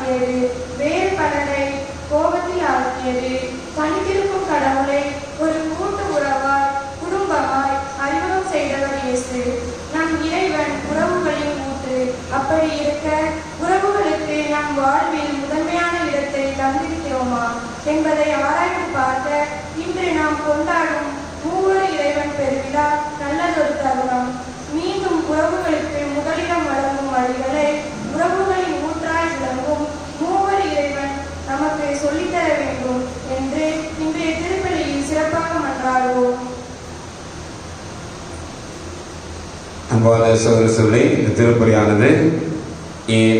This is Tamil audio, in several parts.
ஆக்கியது, வேறு பலரை கோபத்தில் ஆக்கியது. தனித்திருக்கும் கடவுளை ஒரு கூட்டு உறவாய் குடும்பமாய் அறிமுகம் செய்தவர் இயேசு, நம் இறைவன் உறவுகளின் ஊற்று. அப்படி இருக்க உறவுகளுக்கு நம் வாழ்வில் முதன்மையான இடத்தை தந்திருக்கிறோமா என்பதை ஆராய்ந்து பார்க்க இன்று நாம் கொண்டாடும் மூவர் இறைவன் பெருவிழா நல்லதொரு தருணம். மீண்டும் உறவுகளுக்கு முதலிடம் வழங்கும் வழிகளை உறவுகளின் ஊற்றாய் விளங்கும் மூவர் இறைவன் நமக்கு சொல்லித்தர வேண்டும் என்று இன்றைய திருப்பலியில் சிறப்பாக மன்றாடுவோம். அன்பான சகோதரர்களே, இந்த திருப்பலியானது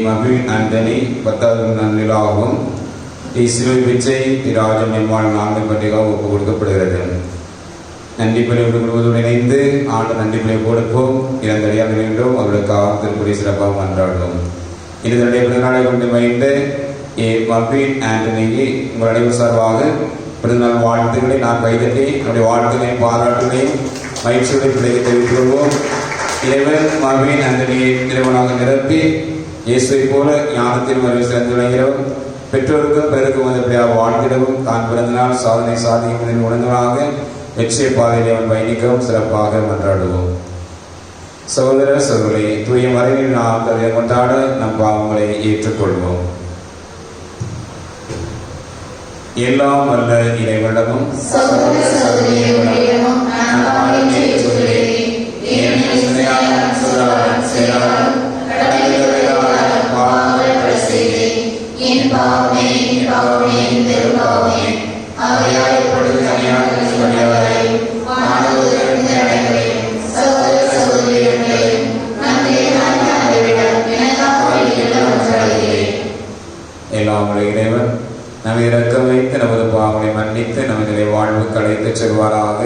மகிழ் ஆண்டனி 10வது நன்னிலாகவும் சிலுவை பிச்சை ராஜம் எம்மாள் 4 பண்டிகையாக ஒப்புக் கொடுக்கப்படுகிறது. நன்றி பலி முழுவதும் இணைந்து ஆண்டு நன்றி பலி கொடுப்போம். இறந்தடையாக வேண்டும் அவர்களுக்காக திருப்பலி சிறப்பாக மன்றாடுவோம். இது நடைபெறும் நாளை கொண்டு வைத்து மகிழ் ஆண்டனிக்கு உங்கள் அனைவர் சார்பாக பிறந்தநாள் வாழ்த்துக்களை நான் கைதட்டி நம்முடைய வாழ்த்துக்களையும் பாராட்டுகளையும் மகிழ்ச்சியுடைய பிள்ளையை தெரிவித்துக் கொள்வோம். இறைவன் மகிழ் ஆண்டனியை இறைவனாக நிரப்பி இயேசுவை போல ஞானத்தில் மறுபடி சிறந்து விளங்கிறோம். பெற்றோருக்கும் பிறருக்கும் வந்தபடியாக வாழ்ந்திடவும் தான் பிறந்தநாள் சாதனை சாதிக்கும் உணர்ந்தவனாக வெற்றிய பாதையை அவன் பயணிக்கவும் சிறப்பாக மன்றாடுவோம். சகோதர சகோதரி, தூய மறைவில் நாம் அதை கொண்டாட நம் பாவங்களை ஏற்றுக்கொள்வோம். எல்லாம் வல்ல இறைவனிடமும் எல்லாம் இறைவன் நம்மை இரக்கம் வைத்து நமது பாவங்களை மன்னித்து நமது வாழ்வுக்கு அழைத்துச் செல்வாராக.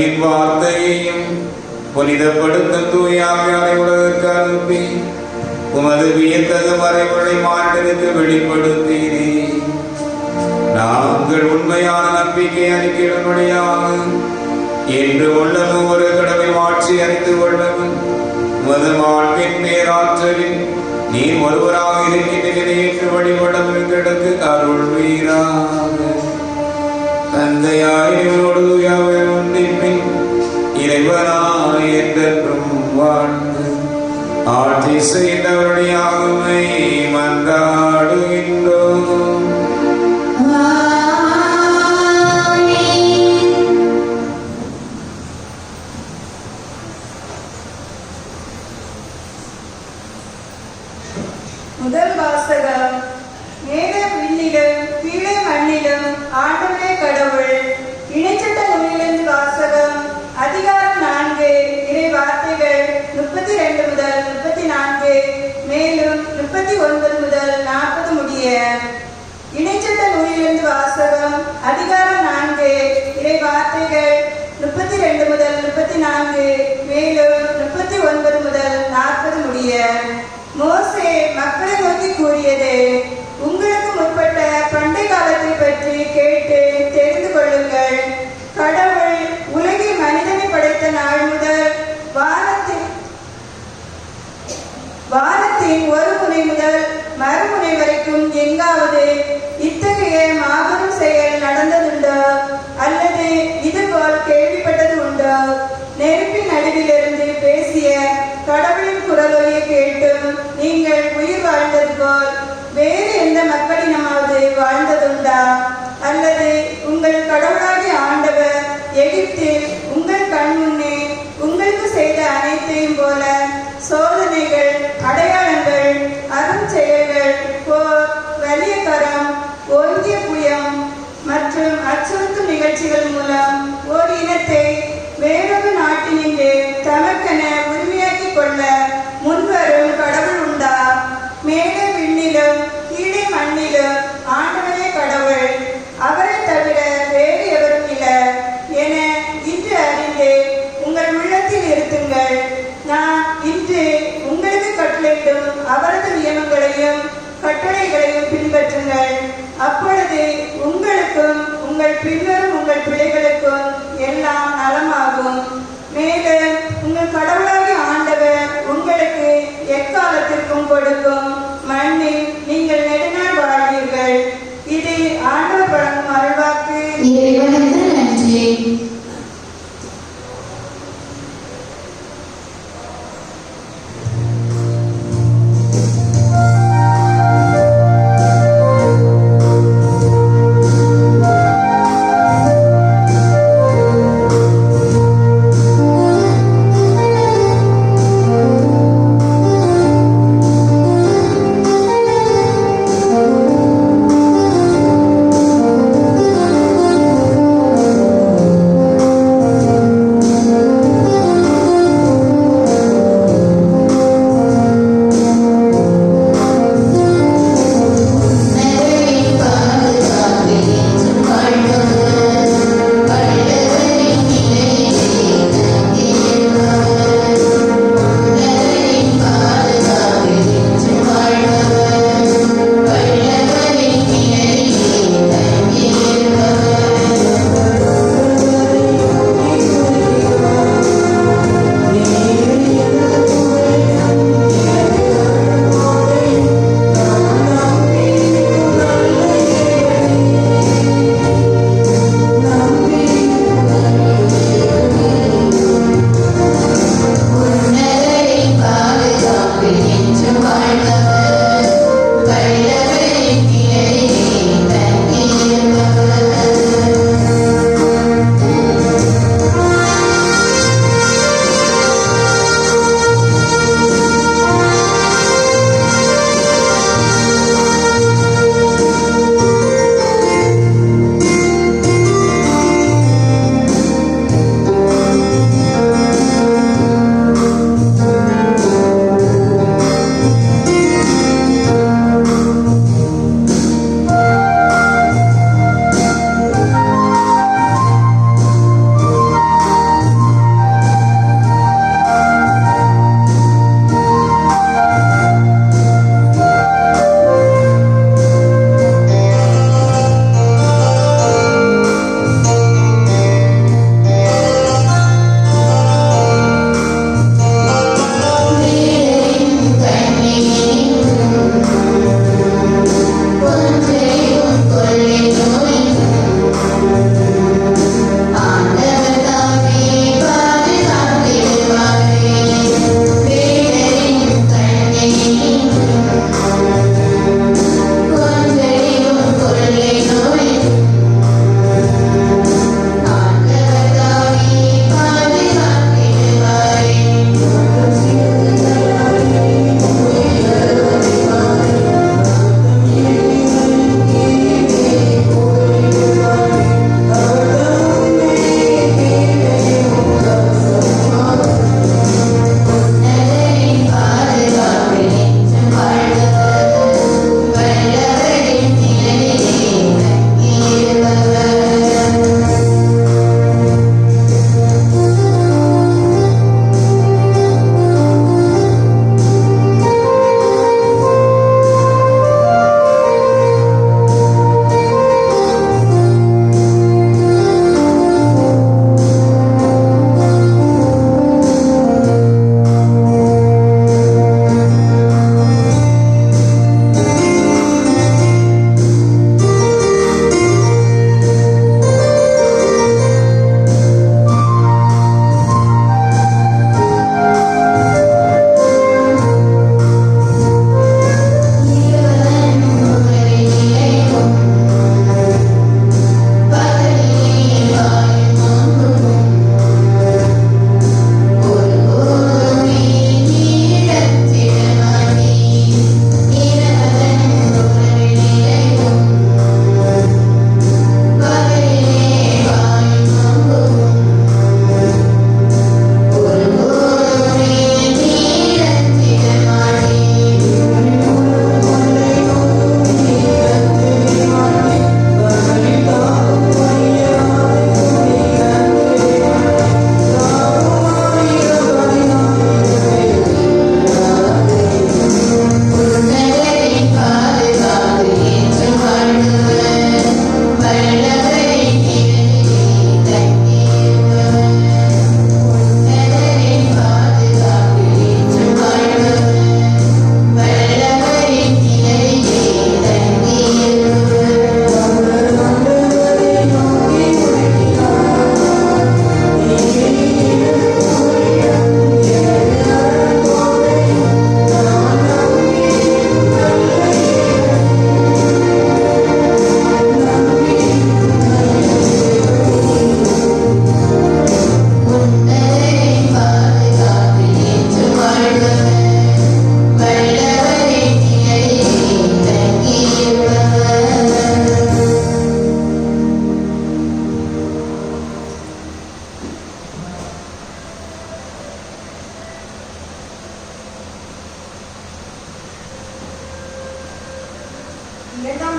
உலகின் வார்த்தையையும் புனிதப்படுத்தும் தூயாவியாரை உலகிற்கு அனுப்பி உமது வியத்தகு மறைவுகளை மாற்றலுக்கு வெளிப்படுத்தீரே. நாங்கள் உண்மையான நம்பிக்கை அறிக்கையிடும்படியாக என்று உள்ளமும் ஒரு கடமை மாற்றி அறிந்து கொள்ளவும் உமது மாண்பின் பேராற்றலில் நீ ஒருவராக இருக்கின்ற ஏற்று வழிபடம் எங்களுக்கு அருள்வீராக. தந்தையாயோடு ஒன்றின் இறைவனாய் என்றென்றும் வாழ்ந்து ஆட்சி செய்தவருடைய ஆளுமை மன்றாடுகின்றோம். முதல் வாசகம். மேலே விண்ணிலும் கீழே மண்ணிலும் ஆண்டவரே கடவுள். இணைச்சட்ட நூலிலிருந்து வாசகம். அதிகாரம் 4 இறை வார்த்தைகள் 32 முதல் 34 மேலும் 39 முதல் 40 முடிய. இணைச்சட்ட நூலிலிருந்து வாசகம். அதிகாரம் 4 இறை வார்த்தைகள் 32 முதல் 34 மேலும் 39 முதல் 40 முடிய. மோசே மக்களை நோக்கி கூறியது: உங்களுக்கு முற்பட்ட பண்டை காலத்தை பற்றி கேட்டு தெரிந்து கொள்ளுங்கள். கடவுள் உலகில் மனிதனை படைத்த நாள் முதல் வானத்தின் ஒரு முனை முதல் மறுமுனை வரைக்கும் எங்காவது இத்தகைய மாபெரும் செயல் நடந்ததுண்டோ அல்லது இதுபோல் கேள்விப்பட்டது உண்டோ? நெருப்பின் நடுவிலிருந்து பேசிய கடவுளின் குரலொலியை கேட்டும் நீங்கள் உயிர் வாழ்ந்தது போல் வேறு எந்த மக்களினமாவது வாழ்ந்ததுண்டா? அல்லது உங்கள் கடவுளாகிய ஆண்டவர் எகிப்தில் உங்கள் கண் முன்னே உங்களுக்கு செய்த அனைத்தையும் போல சோதனைகள், அடையாளங்கள், அரும் செயல்கள், போர், வலிய கரம், ஓங்கிய புயம் மற்றும் அச்சுறுத்தும் நிகழ்ச்சிகள் மூலம் ஒரு இனத்தை வேறொரு நாட்டினின்று தமக்கென உரிமையாக்கிக் கொள்ள முன்வரும் கடவுள் உண்டா? மேலே விண்ணிலும் கீழே மண்ணிலும் ஆண்டவரே கடவுள். அவரை தவிர வேறு எவரும் இல்லை என இன்று அறிந்து உங்கள் உள்ளத்தில் இருத்துங்கள். நான் இன்று உங்களுக்கு கட்டளையிடும் அவரது நியமங்களையும் கட்டளைகளையும் பின்பற்றுங்கள். அப்பொழுது உங்களுக்கும் உங்கள் பின்னரும் உங்கள் பிள்ளைகளுக்கும் எல்லாம் நலமாகும். மேலும் உங்கள் கடவுளாகிய ஆண்டவர் உங்களுக்கு எக்காலத்திற்கும் கொடுக்கும் மண்ணில் நீங்கள் நெடுநாள் வாழ்வீர்கள். இது ஆண்டவர் வழங்கும் அருள்வாக்கு. இறைவனுக்கு நன்றி.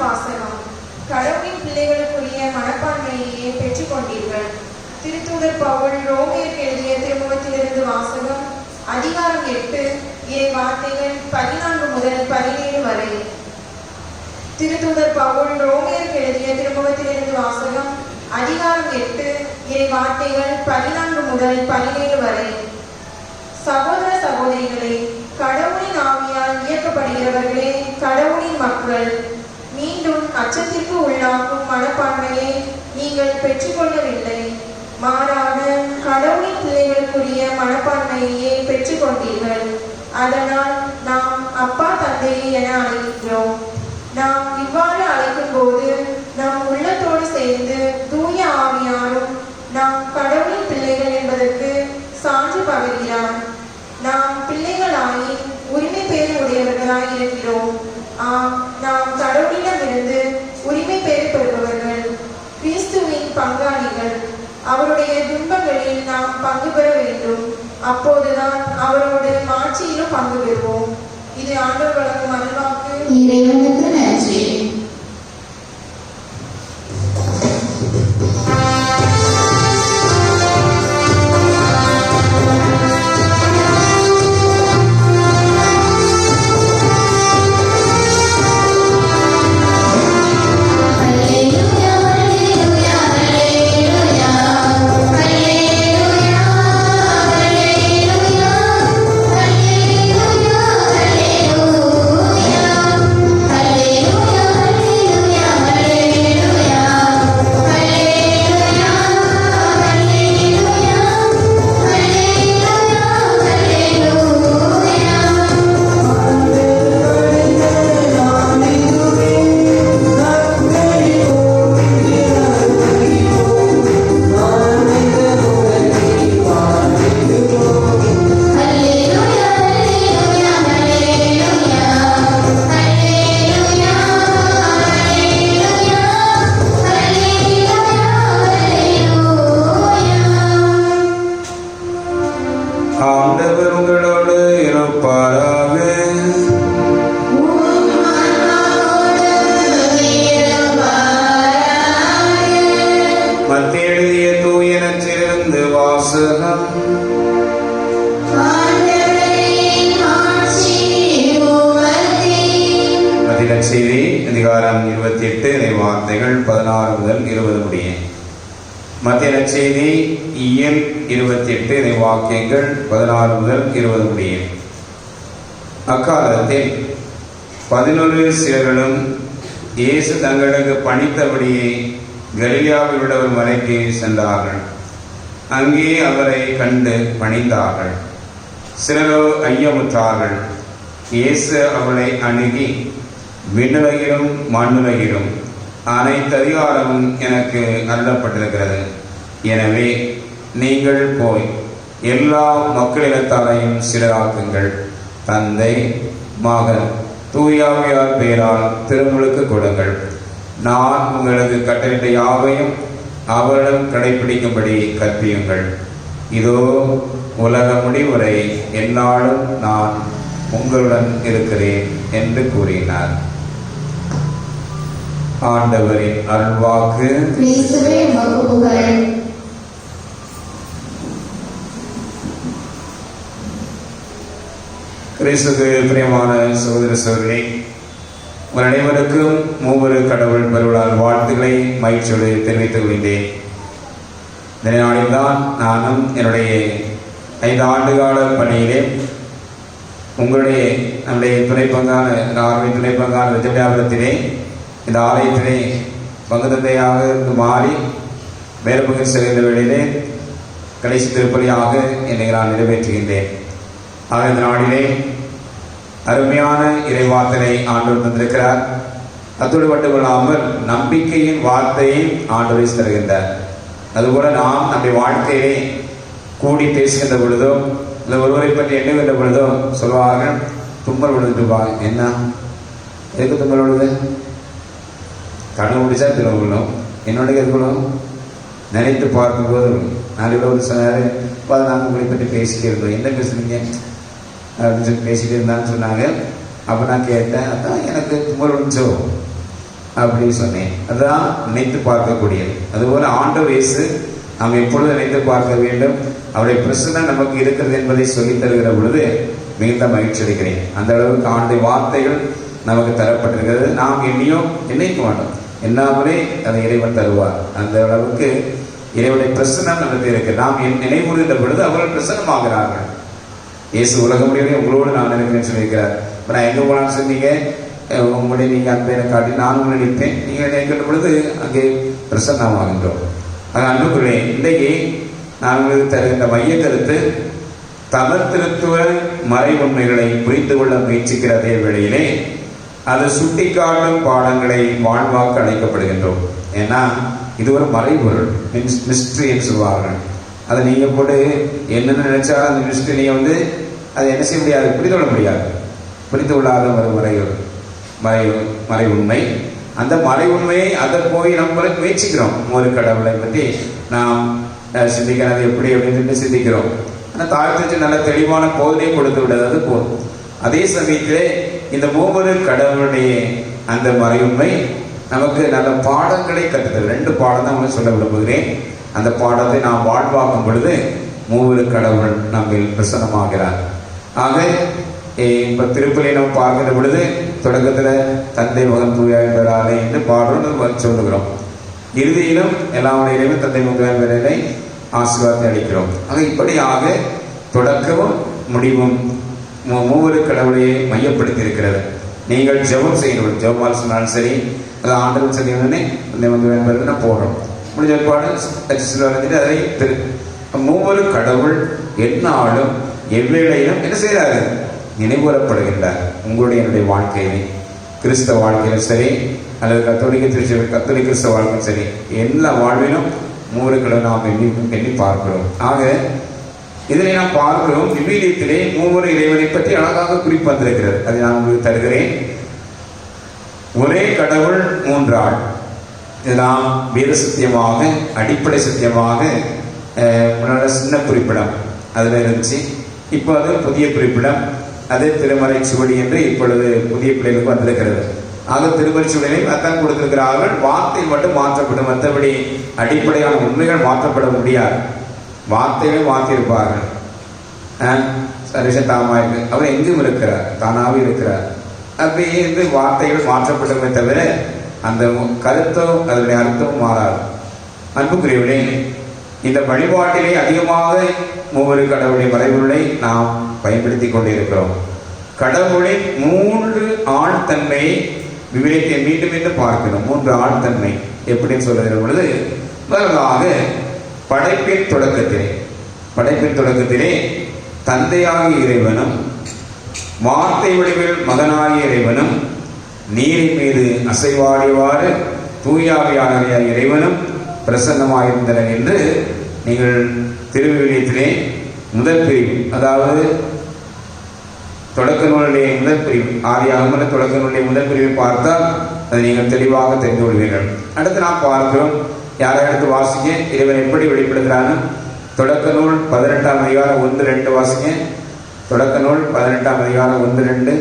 வாசகம். கடவுளின் பிள்ளைகளுக்குரிய மனப்பான்மையையே பெற்றுக் கொண்டீர்கள். திருத்தூதர் பவுல் ரோமியருக்கு எழுதிய திருமுகத்திலிருந்து வாசகம். அதிகாரம் 8 இறை வார்த்தைகள் 14 முதல் 17 வரை. திருத்தூதர் பவுல் ரோமியருக்கு எழுதிய திருமுகத்திலிருந்து வாசகம். அதிகாரம் 8 இறை வார்த்தைகள் 14 முதல் 17 வரை. சகோதர சகோதரிகளே, கடவுளின் ஆவியால் இயக்கப்படுகிறவர்களே, கடவுளின் மக்கள், மீண்டும் அச்சத்திற்கு உள்ளாக்கும் மனப்பான்மையை நீங்கள் பெற்றுக்கொள்ளவில்லை. மாறாக கடவுளின் பிள்ளைகளுக்குரிய மனப்பான்மையையே பெற்றுக் கொண்டீர்கள். அதனால் நாம் அப்பா தந்தையே என அழைக்கிறோம். நாம் இவ்வாறு அழைக்கும் போது நம் உள்ளத்தோடு சேர்ந்து தூய ஆவியாரும் நாம் கடவுளின் பிள்ளைகள் என்பதற்கு சான்று பகர்கிறார். நாம் பிள்ளைகளாயின் உரிமை பேறு உடையவர்களாய் இருக்கிறோம். நாம் கடவுளிடமிருந்து உரிமை பேறு பெறுபவர்கள், கிறிஸ்துவின் பங்காளிகள். அவருடைய துன்பங்களில் நாம் பங்கு பெற வேண்டும். அப்போதுதான் அவரோடு மாட்சியிலும் பங்கு பெறுவோம். இது ஆண்டவர் வழங்கும் அருள்வாக்கு. இறைவனுக்கு நன்றி. செய்தி அதிகாரம் 28 இறை வார்த்தைகள் 16 முதல் 20 முடிய. மத்திய நற்செய்தி இயல் 28 இறை வாக்கியங்கள் 16 முதல் 20 முடிய. அக்காலத்தில் 11 சீடர்களும் இயேசு தங்களுக்கு பணித்தபடியே கலிலேயாவில் உள்ள ஒரு மலைக்கு சென்றார்கள். அங்கே அவரை கண்டு பணிந்தார்கள். சிலரோ ஐயமுற்றார்கள். இயேசு அவளை அணுகி, விண்ணுலகிலும் மண்ணுலகிலும் அனைத்து அதிகாரமும் எனக்கு அருளப்பட்டிருக்கிறது. எனவே நீங்கள் போய் எல்லா மக்களினத்தாரையும் சீடராக்குங்கள். தந்தை, மகன், தூயாவியார் பெயரால் திருமுழுக்கு கொடுங்கள். நான் உங்களுக்கு கட்டளையிட்ட யாவையும் அவரிடம் கடைபிடிக்கும்படி கற்பியுங்கள். இதோ உலக முடிவுரை எந்நாளும் நான் உங்களுடன் இருக்கிறேன் என்று கூறினார். ஆண்டவரின் அருள்வாக்கு. கிறிஸ்துவே உமக்கு புகழ். கிறிஸ்துவுக்கு பிரியமான சகோதர சகோதரிகளே, உங்கள் அனைவருக்கும் மூவரு கடவுள் பெருவிழால் வாழ்த்துக்களை மகிழ்ச்சியோடு தெரிவித்துக் கொள்கின்றேன். இந்த நாளில்தான் நானும் என்னுடைய 5 ஆண்டுகால பணியிலே நம்முடைய துணைப்பங்கான ஆர்வை துணைப்பங்கான விஜயாபுரத்திலே இந்த ஆலயத்திலே பங்கு தந்தையாக மாறி மேலப்பங்கு செல்கின்ற வேளையிலே கடைசி திருப்பலியாக என்னை நான் நிறைவேற்றுகின்றேன். ஆக இந்த நாளிலே அருமையான இறைவார்த்தனை ஆண்டவர் தந்திருக்கிறார். அத்தோடு மட்டுமல்லாமல் நம்பிக்கையின் வார்த்தையை ஆண்டவர் தருகின்றார். அதுபோல நாம் நம்முடைய வாழ்க்கையிலே கூடி பேசுகின்ற பொழுதோ இல்லை ஒருவரை பற்றி எண்ணுகின்ற பொழுதோ சொல்வார்கள், தும்மல் விழுந்துட்டுப்பாங்க. என்ன எதுக்கு தும்மல் விழுது? கனவு முடிச்சா திரும்பணும், என்னோட இருக்கணும் நினைத்து பார்க்கும்போது. நாளைக்கு சொன்னார், நாங்கள் உங்களை பற்றி பேசிட்டே இருக்கோம். என்ன பேசுறீங்க அப்படின்னு சொல்லி பேசிகிட்டே இருந்தான்னு சொன்னாங்க. அப்போ நான் கேட்டேன், அதான் எனக்கு தும்மல் விழுந்துச்சோ அப்படின்னு சொன்னேன். அதுதான் நினைத்து பார்க்கக்கூடியது. அதுபோல ஆண்டவர் இயேசு நாம் எப்பொழுது நினைத்து பார்க்க வேண்டும், அவருடைய பிரசன்னம் நமக்கு இருக்கிறது என்பதை சொல்லித் தருகிற பொழுது மிகுந்த மகிழ்ச்சி அடைகிறேன். அந்த அளவுக்கு ஆண்டுடைய வார்த்தைகள் நமக்கு தரப்பட்டிருக்கிறது. நாம் எண்ணியோ நினைக்க மாட்டோம், என்னாமலே அதை இறைவன் தருவார். அந்த அளவுக்கு இறைவனுடைய பிரசன்னம் நமக்கு இருக்கு. நாம் நினைவுறுகின்ற பொழுது அவர்கள் பிரசன்னமாகிறார்கள். இயேசு உலக முடியவே உங்களோடு நான் நினைக்கிறேன்னு சொல்லியிருக்கிறார். இப்போ நான் எங்கே போனான்னு சொன்னீங்க, உங்களுடைய நீங்கள் அன்பை காட்டி நான் உங்களை நினைப்பேன், நீங்கள் நினைக்கின்ற பொழுது அங்கே பிரசன்னமாகின்றோம். அது அன்புக்குள்ளே இன்றைக்கு நான் உங்களுக்கு தருகின்ற மைய கருத்து, தமிழ் திருத்துவ மறை உண்மைகளை புரிந்து கொள்ள முயற்சிக்கிற அதே வேளையிலே அது சுட்டிக்காட்டும் பாடங்களை வாழ்வாக்க அழைக்கப்படுகின்றோம். ஏன்னா இது ஒரு மறைபொருள், மிஸ்ட்ரின்னு சொல்லுவார்கள். அதை நீங்கள் போட்டு என்னென்ன நினைச்சாலும் அந்த மிஸ்ட்ரி நீங்கள் அதை என்ன செய்ய முடியாது, புரிந்து கொள்ள முடியாது. புரிந்து கொள்ளாத ஒரு மறை உண்மை. அந்த மறை உண்மையை அதை போய் நம்ம முயற்சிக்கிறோம். ஒரு கடவுளை பற்றி நாம் சிந்திக்கிறது எப்படி அப்படின்னு சிந்திக்கிறோம். ஆனால் தாழ்த்து நல்ல தெளிவான போதனை கொடுத்து விடுறது போதும். அதே சமயத்திலே இந்த மூவரு கடவுளுடைய அந்த மறை உண்மை நமக்கு நல்ல பாடங்களை கற்றுத்தரும். 2 பாடம் தான் உங்களுக்கு சொல்ல விரும்புகிறேன். அந்த பாடத்தை நாம் வாழ்வாக்கும் பொழுது மூவரு கடவுள் நம்மில் பிரசன்னமாகிறார். ஆக இப்போ திருப்பலியை நம்ம பார்க்கிற பொழுது தொடக்கத்தில் தந்தை மகன் தூய பெறாலே என்று பாடுறோம் சொல்லுகிறோம். இறுதியிலும் எல்லாருடைய இறைவன் தந்தை மகன் பெறலை ஆசீர்வாதத்தை அளிக்கிறோம். ஆக இப்படியாக தொடக்கமும் முடிவும் மூவரு கடவுளையை மையப்படுத்தி இருக்கிறது. நீங்கள் ஜெபம் செய்யணும், ஜெபமால் சொன்னாலும் சரி, அது ஆண்டவன் சொல்லி உடனே தந்தை மகன் பெறலை போடுறோம். முடிஞ்ச பாடு அதை மூவரு கடவுள் எந்நாளும் எவ்வேளையிலும் என்ன செய்கிறாரு, நினைவுறப்படுகின்றார். உங்களுடைய என்னுடைய வாழ்க்கையிலே, கிறிஸ்தவ வாழ்க்கையிலும் சரி, அல்லது கத்தோலிக்க கிறிஸ்தவ வாழ்க்கையும் சரி, எல்லா வாழ்விலும் மூவரு கடவுள் நாம் எண்ணி பார்க்கிறோம். ஆக இதனை நாம் பார்க்கிறோம். விவிலியத்திலே மூவரு இறைவனை பற்றி அழகாக குறிப்பு வந்திருக்கிறது. அதை நான் உங்களுக்கு தருகிறேன். ஒரே கடவுள் 3 ஆள். இதெல்லாம் வேத சத்தியமாக, அடிப்படை சத்தியமாக முன்னாடி சின்ன குறிப்பிடம் அதில் இருந்துச்சு. இப்போ அது புதிய குறிப்பிடம், அது திருமறை சுவடி என்று இப்பொழுது புதிய பிள்ளைகளுக்கு வந்திருக்கிறது. ஆக திருமறை சுவடியிலையும் அதான் கொடுத்திருக்கிறார்கள். வார்த்தை மட்டும் மாற்றப்படும், மற்றபடி அடிப்படையான உண்மைகள் மாற்றப்பட முடியாது. வார்த்தைகளை மாற்றியிருப்பார்கள். சரிசத்தாமாயிருக்கு, அவர் எங்கும் இருக்கிறார், தானாகவே இருக்கிறார். அப்படி வார்த்தைகள் மாற்றப்பட்டமே தவிர அந்த கருத்தோ அதனுடைய அர்த்தமும் மாறாது. அன்புக்குரியவர்களே, இந்த வழிபாட்டிலே அதிகமாக மூவரு கடவுளுடைய மறைவுகளை நாம் பயன்படுத்தி கொண்டிருக்கிறோம். கடவுளின் 3 ஆழ்தன்மையை விவிலியத்தை மீண்டும் மீண்டும் பார்க்கணும். 3 ஆழ்தன்மை எப்படின்னு சொல்லுகிற பொழுது, முதலாக படைப்பின் தொடக்கத்திலே தந்தையாகிய இறைவனும் வார்த்தை வடிவில் மகனாகிய இறைவனும் நீரின் மீது அசைவாடியவாறு தூயாவியான இறைவனும் பிரசன்னமாயிருந்தனர் என்று நீங்கள் திருவிவிலியத்திலே முதல் பிரிவு, அதாவது தொடக்க நூலுடைய முதல் பிரிவு, ஆதியாகம தொடக்க நூலுடைய முதல் பிரிவை பார்த்தால் அதை நீங்கள் தெளிவாக தெரிந்து கொள்வீர்கள். அடுத்து நாம் பார்க்கிறோம், யாரை அடுத்து வாசிங்க, இறைவன் எப்படி வெளிப்படுத்துகிறான்னு. தொடக்க நூல் 18ஆம் அதிகாரம் 1-2 வாசிங்க. தொடக்க நூல் 18ஆம் அதிகாரம் 1-2.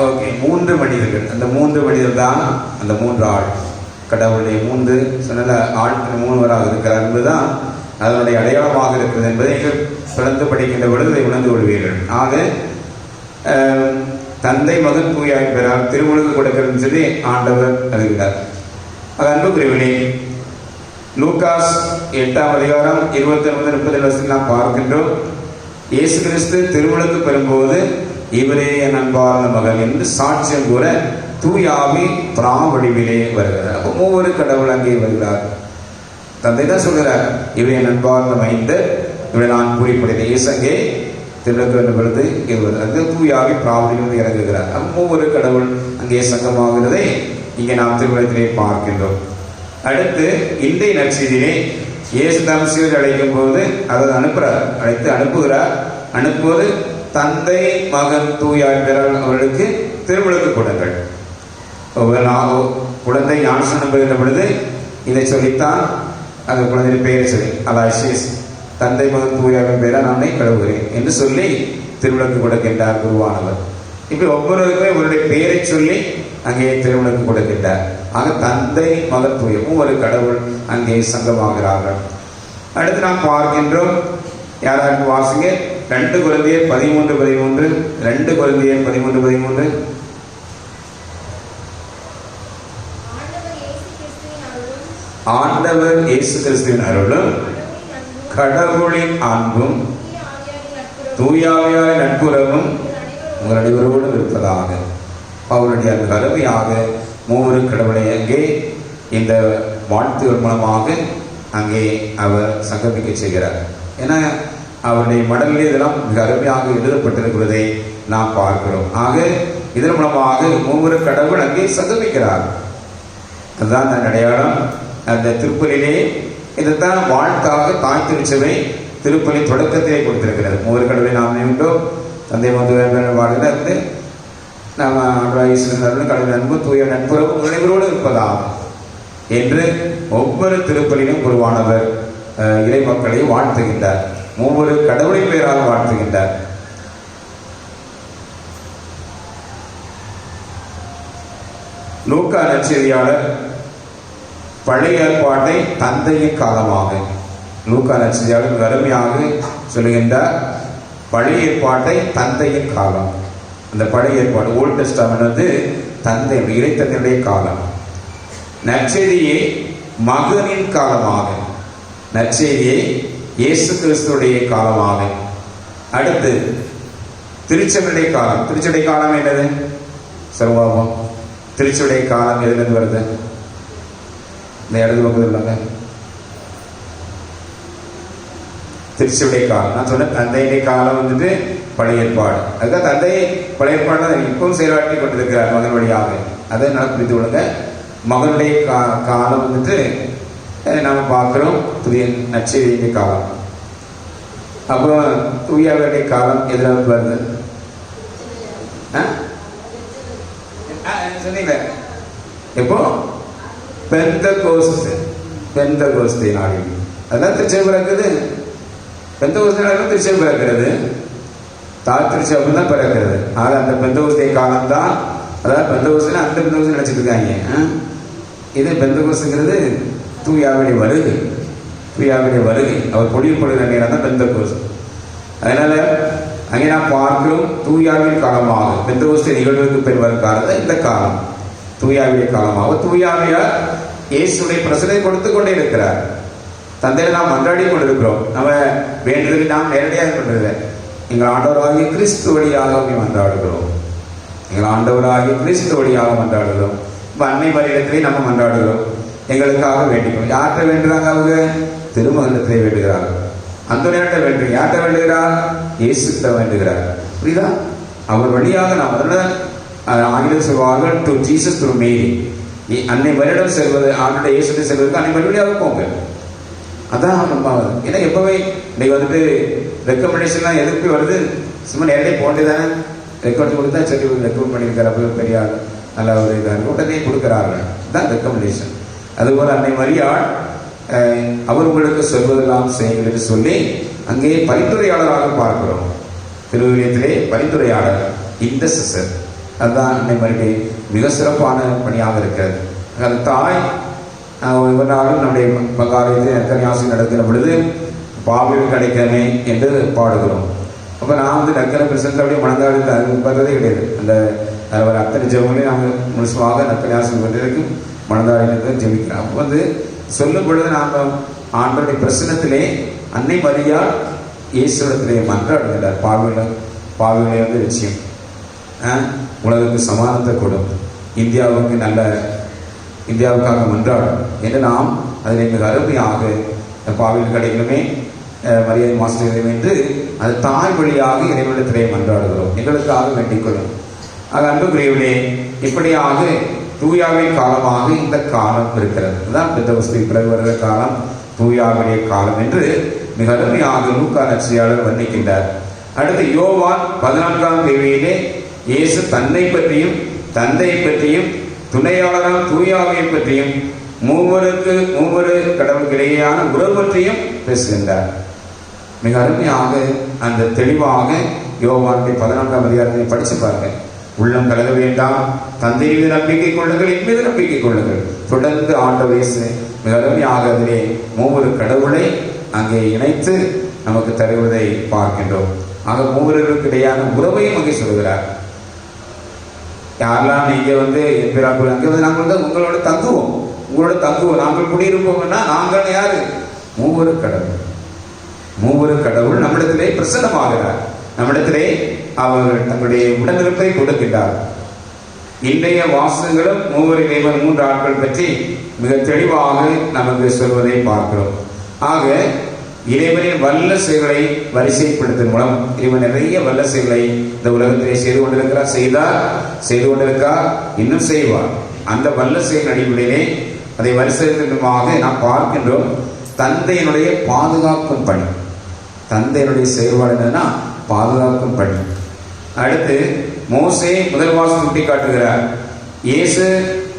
ஓகே, 3 மனிதர்கள். அந்த 3 மனிதர் தான் அந்த 3 ஆள். கடவுளுடைய 3 சொன்ன ஆட்கள் 3வராக இருக்கிறார் என்பதுதான் அதனுடைய அடையாளமாக இருக்கிறது என்பதை நீங்கள் தொடர்ந்து படிக்கின்ற பொழுது அதை உணர்ந்து கொள்வீர்கள். ஆக தந்தை மகன் தூயாய் பெறார் திருமுழுக்கு கொடுக்கிறது சொல்லி ஆண்டவர் அறிகிறார். அது அன்புக்குரியவர்களே, லூகாஸ் 8ஆம் அதிகாரம் 29-30 நாம் பார்க்கின்றோம். இயேசு கிறிஸ்து திருமுழுக்கு பெறும்போது இவரே என் அன்பார்ந்த மகன் என்று சாட்சியம் கூற தூயாவி பிராவடிவிலே வருகிறார். அப்போ மூவரு கடவுள் அங்கே வருகிறார். தந்தை தான் சொல்கிறார், இவரே என் அன்பார்ந்த மைந்தர், இவரை நான் குறிப்பிடுகிறேன். இயேசங்கே திருவிழக்கு வேண்டும் பொழுது அது தூயாவி பிராவடிவில் இறங்குகிறார். மூவரு கடவுள் அங்கே சங்கமாகிறதை இங்கே நாம் திருவிழத்திலே பார்க்கின்றோம். அடுத்து இன்றைய நற்செய்தியிலே இயேசு தம் சீடரை அழைக்கும் போது அதை அழைத்து அனுப்புகிறார். அனுப்புவது தந்தை மகன் தூயாவியரால் அவர்களுக்கு திருவிழுக்கு கொடுங்கள். குழந்தை ஞானஸ்நானம் பெறுகின்ற பொழுது இதை சொல்லித்தான் அந்த குழந்தையின் பெயரை சொல்லி அலாசியஸ் தந்தை மகன் தூயாவின் பெயரை நானே கழுவுகிறேன் என்று சொல்லி திருவிழுக்கு கொடுக்கின்றார் குருவானவர். இப்படி ஒவ்வொருவருக்குமே இவருடைய பெயரை சொல்லி அங்கே திருவிழுக்கு கொடுக்கின்றார். ஆக தந்தை மகன் தூய மூவரு கடவுள் அங்கே சங்கமாகிறார்கள். அடுத்து நாம் பார்க்கின்றோம், யாராருக்கு வாசிங்க 2 கொரிந்தியர் 13:13. 2 கொரிந்தியர் 13:13. ஆண்டவர் இயேசு கிறிஸ்துவின் அருளும் கடவுளின் அன்பும் தூயாவியாரின் நட்புறவும் உங்கள் அனைவரோடும் இருப்பதாக. அவருடைய அருமையாக மூவரு கடவுளை அங்கே இந்த வாழ்த்துகள் மூலமாக அங்கே அவர் சங்கமிக்க செய்கிறார். ஏன்னா அவருடைய மடலில் இதெல்லாம் மிக அருமையாக எழுதப்பட்டிருக்கிறதை நாம் பார்க்கிறோம். ஆக இதன் மூலமாக மூவரு கடவுள் அங்கே சங்கமிக்கிறார். அதுதான் அந்த அடையாளம். அந்த திருப்பலிலே இதைத்தான் வாழ்த்தாக தாய் திருச்சபை திருப்பலி தொடக்கத்திலே கொடுத்திருக்கிறது. மூவரு கடவுளை நாம் நின்றோம் தந்தை வந்து வாழ்வில் இருந்து நாம் கடவுள் அன்பு தூய நட்புறவு உணர்வோடு இருப்பதாகும் என்று ஒவ்வொரு திருப்பலிலும் குருவானவர் இறை மக்களை வாழ்த்துகின்றார். ஒவ்வொரு கடவுளின் பெயரால் வாழ்த்துகின்றார். லூக்கா நற்செய்தியாளர் பழைய ஏற்பாட்டை தந்தையின் காலமாக லூக்கா நற்செய்தியாளர் அருமையாக சொல்லுகின்றார். பழைய ஏற்பாட்டை தந்தையின் காலம். அந்த பழைய ஏற்பாடு ஓல்ட் டெஸ்டமென்ட் வந்து தந்தை இறைத்தந்தையுடைய காலம். நற்செய்தியை மகனின் காலமாக, நற்செய்தியை இயேசு கிறிஸ்துடைய காலமாக. அடுத்து திருச்சபையுடைய காலம். திருச்சபை காலம் என்னது? சர்வாபம். திருச்சபையுடைய காலம் எதுலேருந்து வருது? இந்த இடது பக்கம் இல்லைங்க, திருச்சபையுடைய காலம். நான் சொன்ன தந்தையுடைய காலம் வந்துட்டு பழைய ஏற்பாடு. அதுதான் தந்தை பழைய ஏற்பாடு தான் இப்பவும் செயலாற்றி கொண்டிருக்கிறார் மகன் வழியாக. அதை நான் புரிந்து கொள்ளுங்க. மகனுடைய காலம் வந்துட்டு நாம் பார்க்குறோம் புதிய நற்செய்தியுடைய காலம். அப்புறம் தூயாவியுடைய காலம் எதில் வருது? சொன்னீங்களே எப்போ? பெந்தகோஸ்தே நாளில். அதெல்லாம் திருச்சபை பிறக்குது. பெந்தகோஸ்தே நாளில் திருச்சபை பிறக்கிறது. தாய் திருச்சபை தான் பிறக்கிறது. ஆக அந்த பெந்தகோஸ்தே காலம் தான். அதாவது பெந்தகோஸ்தே அந்த பெந்தகோஸ்தே நினைச்சிட்டு இருக்காங்க. இது பெந்தகோஸ்துங்கிறது தூயாவுடைய வருகை. தூயாவுடைய வருகை அவர் பொழிவு பொழுகிற நேரம் தான் பெந்தகோஸ்து. அதனால அங்கே நாம் பார்க்கிறோம் தூயாவின் காலமாக பெந்தகோஸ்தே நிகழ்வுக்கு பெண் வரும் காலம் இந்த காலம் தூயாவிய காலமாக. தூயாவியார் இயேசுடைய பிரசனை கொடுத்து கொண்டே இருக்கிறார். தந்தையில நாம் மன்றாடி கொண்டிருக்கிறோம். நம்ம வேண்டுதலை நாம் நேரடியாக கொண்டிருக்கிறோம். எங்கள் ஆண்டவராகிய கிறிஸ்து வழியாக மன்றாடுகிறோம். எங்கள் ஆண்டவராகிய கிறிஸ்து வழியாக மன்றாடுகிறோம். இப்போ அன்னை மரியிடத்திலே நம்ம மன்றாடுகிறோம். எங்களுக்காக வேண்டிக்கிறோம். யார்கிட்ட வேண்டுறாங்க? அவங்க திருமகனிடத்திலே வேண்டுகிறார்கள். அந்த நேரத்தை வேண்டுகிறார். யார்கிட்ட வேண்டுகிறார்? இயேசுகிட்ட வேண்டுகிறார். புரியுதா? அவர் வழியாக நாம் ஆங்கிலம் சொல்வார்கள் டு ஜீசஸ் த்ரூ மேரி. அன்னை மரியிடம் செல்வது ஆண்டுடைய இயேசுடைய செல்வதற்கு அன்னை மரி வழியாக போங்க. அதான் நம்ம ஏன்னா எப்பவே இன்னைக்கு வந்துட்டு ரெக்கமெண்டேஷன்லாம் எதுக்கு வருது? சும்மா நேரடியாக போட்டே தானே ரெக்கார்டு கொடுத்தா சரி ரெக்கமெண்ட் பண்ணியிருக்காரு பெரிய ஆள் நல்ல ஒரு இதாக உடனே கொடுக்குறார்கள். தான் ரெக்கமெண்டேஷன். அதுபோல் அன்னை மரியாள் அவர் உங்களுக்கு சொல்வதெல்லாம் செய்யுங்கள் என்று சொல்லி அங்கே பரிந்துரையாளராக பார்க்கிறோம். திருவிழியத்திலே பரிந்துரையாளர் இன்டர்செசர். அதுதான் அன்னை மரியாதை மிக சிறப்பான பணியாக இருக்கிறது. அந்த தாய் ஒவ்வொரு நாளும் நம்முடைய காரியத்தில் நற்கன்னியாசி நடக்கிற பொழுது பாவிகள் கிடைக்கமே என்று பாடுகிறோம். அப்போ நான் வந்து நற்கனை பிரசனத்தை அப்படியே மனதாடி வர்றதே கிடையாது. அந்த ஒரு அத்தனை ஜெபங்களையும் நாங்கள் முழுசுமாக நற்கன்னியாசி பண்ணுறதுக்கு மனதாடி ஜெபிக்கிறோம். அப்போ வந்து சொல்லும் பொழுது நாம் ஆண்டோடைய பிரசனத்திலே அன்னை மரியாள் இயேசுடத்திலே மன்றாடுகிறார். பாவிகளை வந்து நிச்சயம் உலகுக்கு சமாதானத்தை கொடும், இந்தியாவுக்காக மன்றாடும் என்று நாம் அதில் மிக அருமையாக பாவிகள் கிடைக்கணுமே மரியாதை மாஸ்டர் என்று அது தாய் வழியாக இறைவனிடத்திலே மன்றாடுகிறோம். எங்களுக்காக வேண்டிக் கொள்ளும். ஆக அன்புக்குரியவர்களே, இப்படியாக தூயாவின் காலமாக இந்த காலம் இருக்கிறது. அதுதான் பெந்தகோஸ்து பிறகு வருகிற காலம் தூயாவுடைய காலம் என்று மிக அருமையாக லூக்கா நற்செய்தியாளர் வர்ணிக்கின்றார். அடுத்து யோவான் 14ஆம் தேதியிலே இயேசு தன்னை பற்றியும் தந்தை பற்றியும் துணையாளராம் தூயாவை பற்றியும் மூவரு கடவுளுக்கிடையேயான உறவு பற்றியும் பேசுகின்றார். மிக அருமையாக அந்த தெளிவாக யோவானுடைய 14ஆம் அதிகாரத்தை படிச்சு பாருங்க. உள்ளம் கலக வேண்டாம், தந்தை மீது நம்பிக்கை கொள்ளுங்கள், என் மீது நம்பிக்கை கொள்ளுங்கள். தொடர்ந்து ஆண்டவர் இயேசு மிக அருமையாக அதிலே மூவரு கடவுளை அங்கே இணைத்து நமக்கு தருவதை பார்க்கின்றோம். ஆக மூவருக்கு இடையான உறவையும் அங்கே சொல்கிறார். யாரெல்லாம் நீங்க அங்கே நாங்கள் உங்களோட தங்குவோம், நாங்கள் குடியிருப்போம்னா நாங்கள் யாரு? மூவரு கடவுள் நம்மிடத்திலே பிரசன்னமாகிறார். நம்மிடத்திலே அவர்கள் தங்களுடைய உடனிருப்பை கொடுக்கின்றார். இன்றைய வாசகங்களும் மூவரு இறைவன் 3 ஆட்கள் பற்றி மிக தெளிவாக நமக்கு சொல்வதை பார்க்கிறோம். ஆக இறைவனின் வல்ல செயல்களை வரிசைப்படுத்தும் மூலம் இறைவன் நிறைய வல்ல செயல்களை இந்த உலகத்திலே செய்து கொண்டிருக்கிறார், இன்னும் செய்வார். அந்த வல்ல செயல் அடிப்படையிலே அதை வரிசையாக நாம் பார்க்கின்றோம். தந்தையினுடைய பாதுகாக்கும் பணி, தந்தையினுடைய செயல்பாடு என்னன்னா பாதுகாக்கும் பணி. அடுத்து மோசே முதல் வாசகம் சுட்டி காட்டுகிறார். இயேசு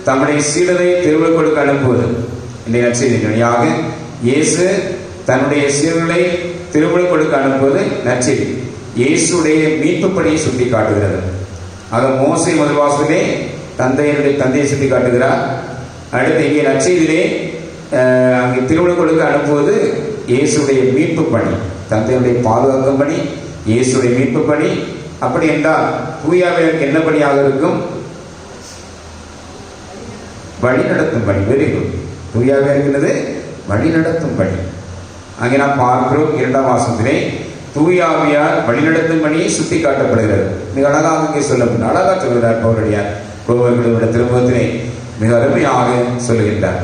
தம்முடைய சீடரை திருவிழாக்களுக்கு அனுப்புவது. இன்றைய நற்செய்தி வழியாக இயேசு தன்னுடைய சீடர்களை திருவிழாக்களுக்கு அனுப்புவது நற்செய்தி. இயேசுடைய மீட்பு பணியை சுட்டி காட்டுகிறது. ஆக மோசே முதல் வாசகத்திலே தந்தையை சுட்டி காட்டுகிறார். அடுத்து இங்கே நற்செய்தியிலே அங்கே திருவிழாக்களுக்கு அனுப்புவது இயேசுடைய மீட்பு பணி, தந்தையுடைய பாதுகாக்கும் பணி, இயேசுடைய மீட்பு பணி. அப்படி என்றால் தூயாவிற்கு என்ன பணியாக இருக்கும்? வழிநடத்தும் பணி. Very good. தூயாவே இருக்கிறது வழிநடத்தும் பணி. அங்கே நாம் பார்க்கிறோம் 2ஆம் வாசகத்திலே தூயாவியார் வழிநடத்தும் பணியை சுட்டி காட்டப்படுகிறது. மிக அழகாக இங்கே அழகாக சொல்கிறார் பவுலடியார் ரோமர்களுடைய திருமுகத்திலே மிக அருமையாக சொல்லுகின்றார்.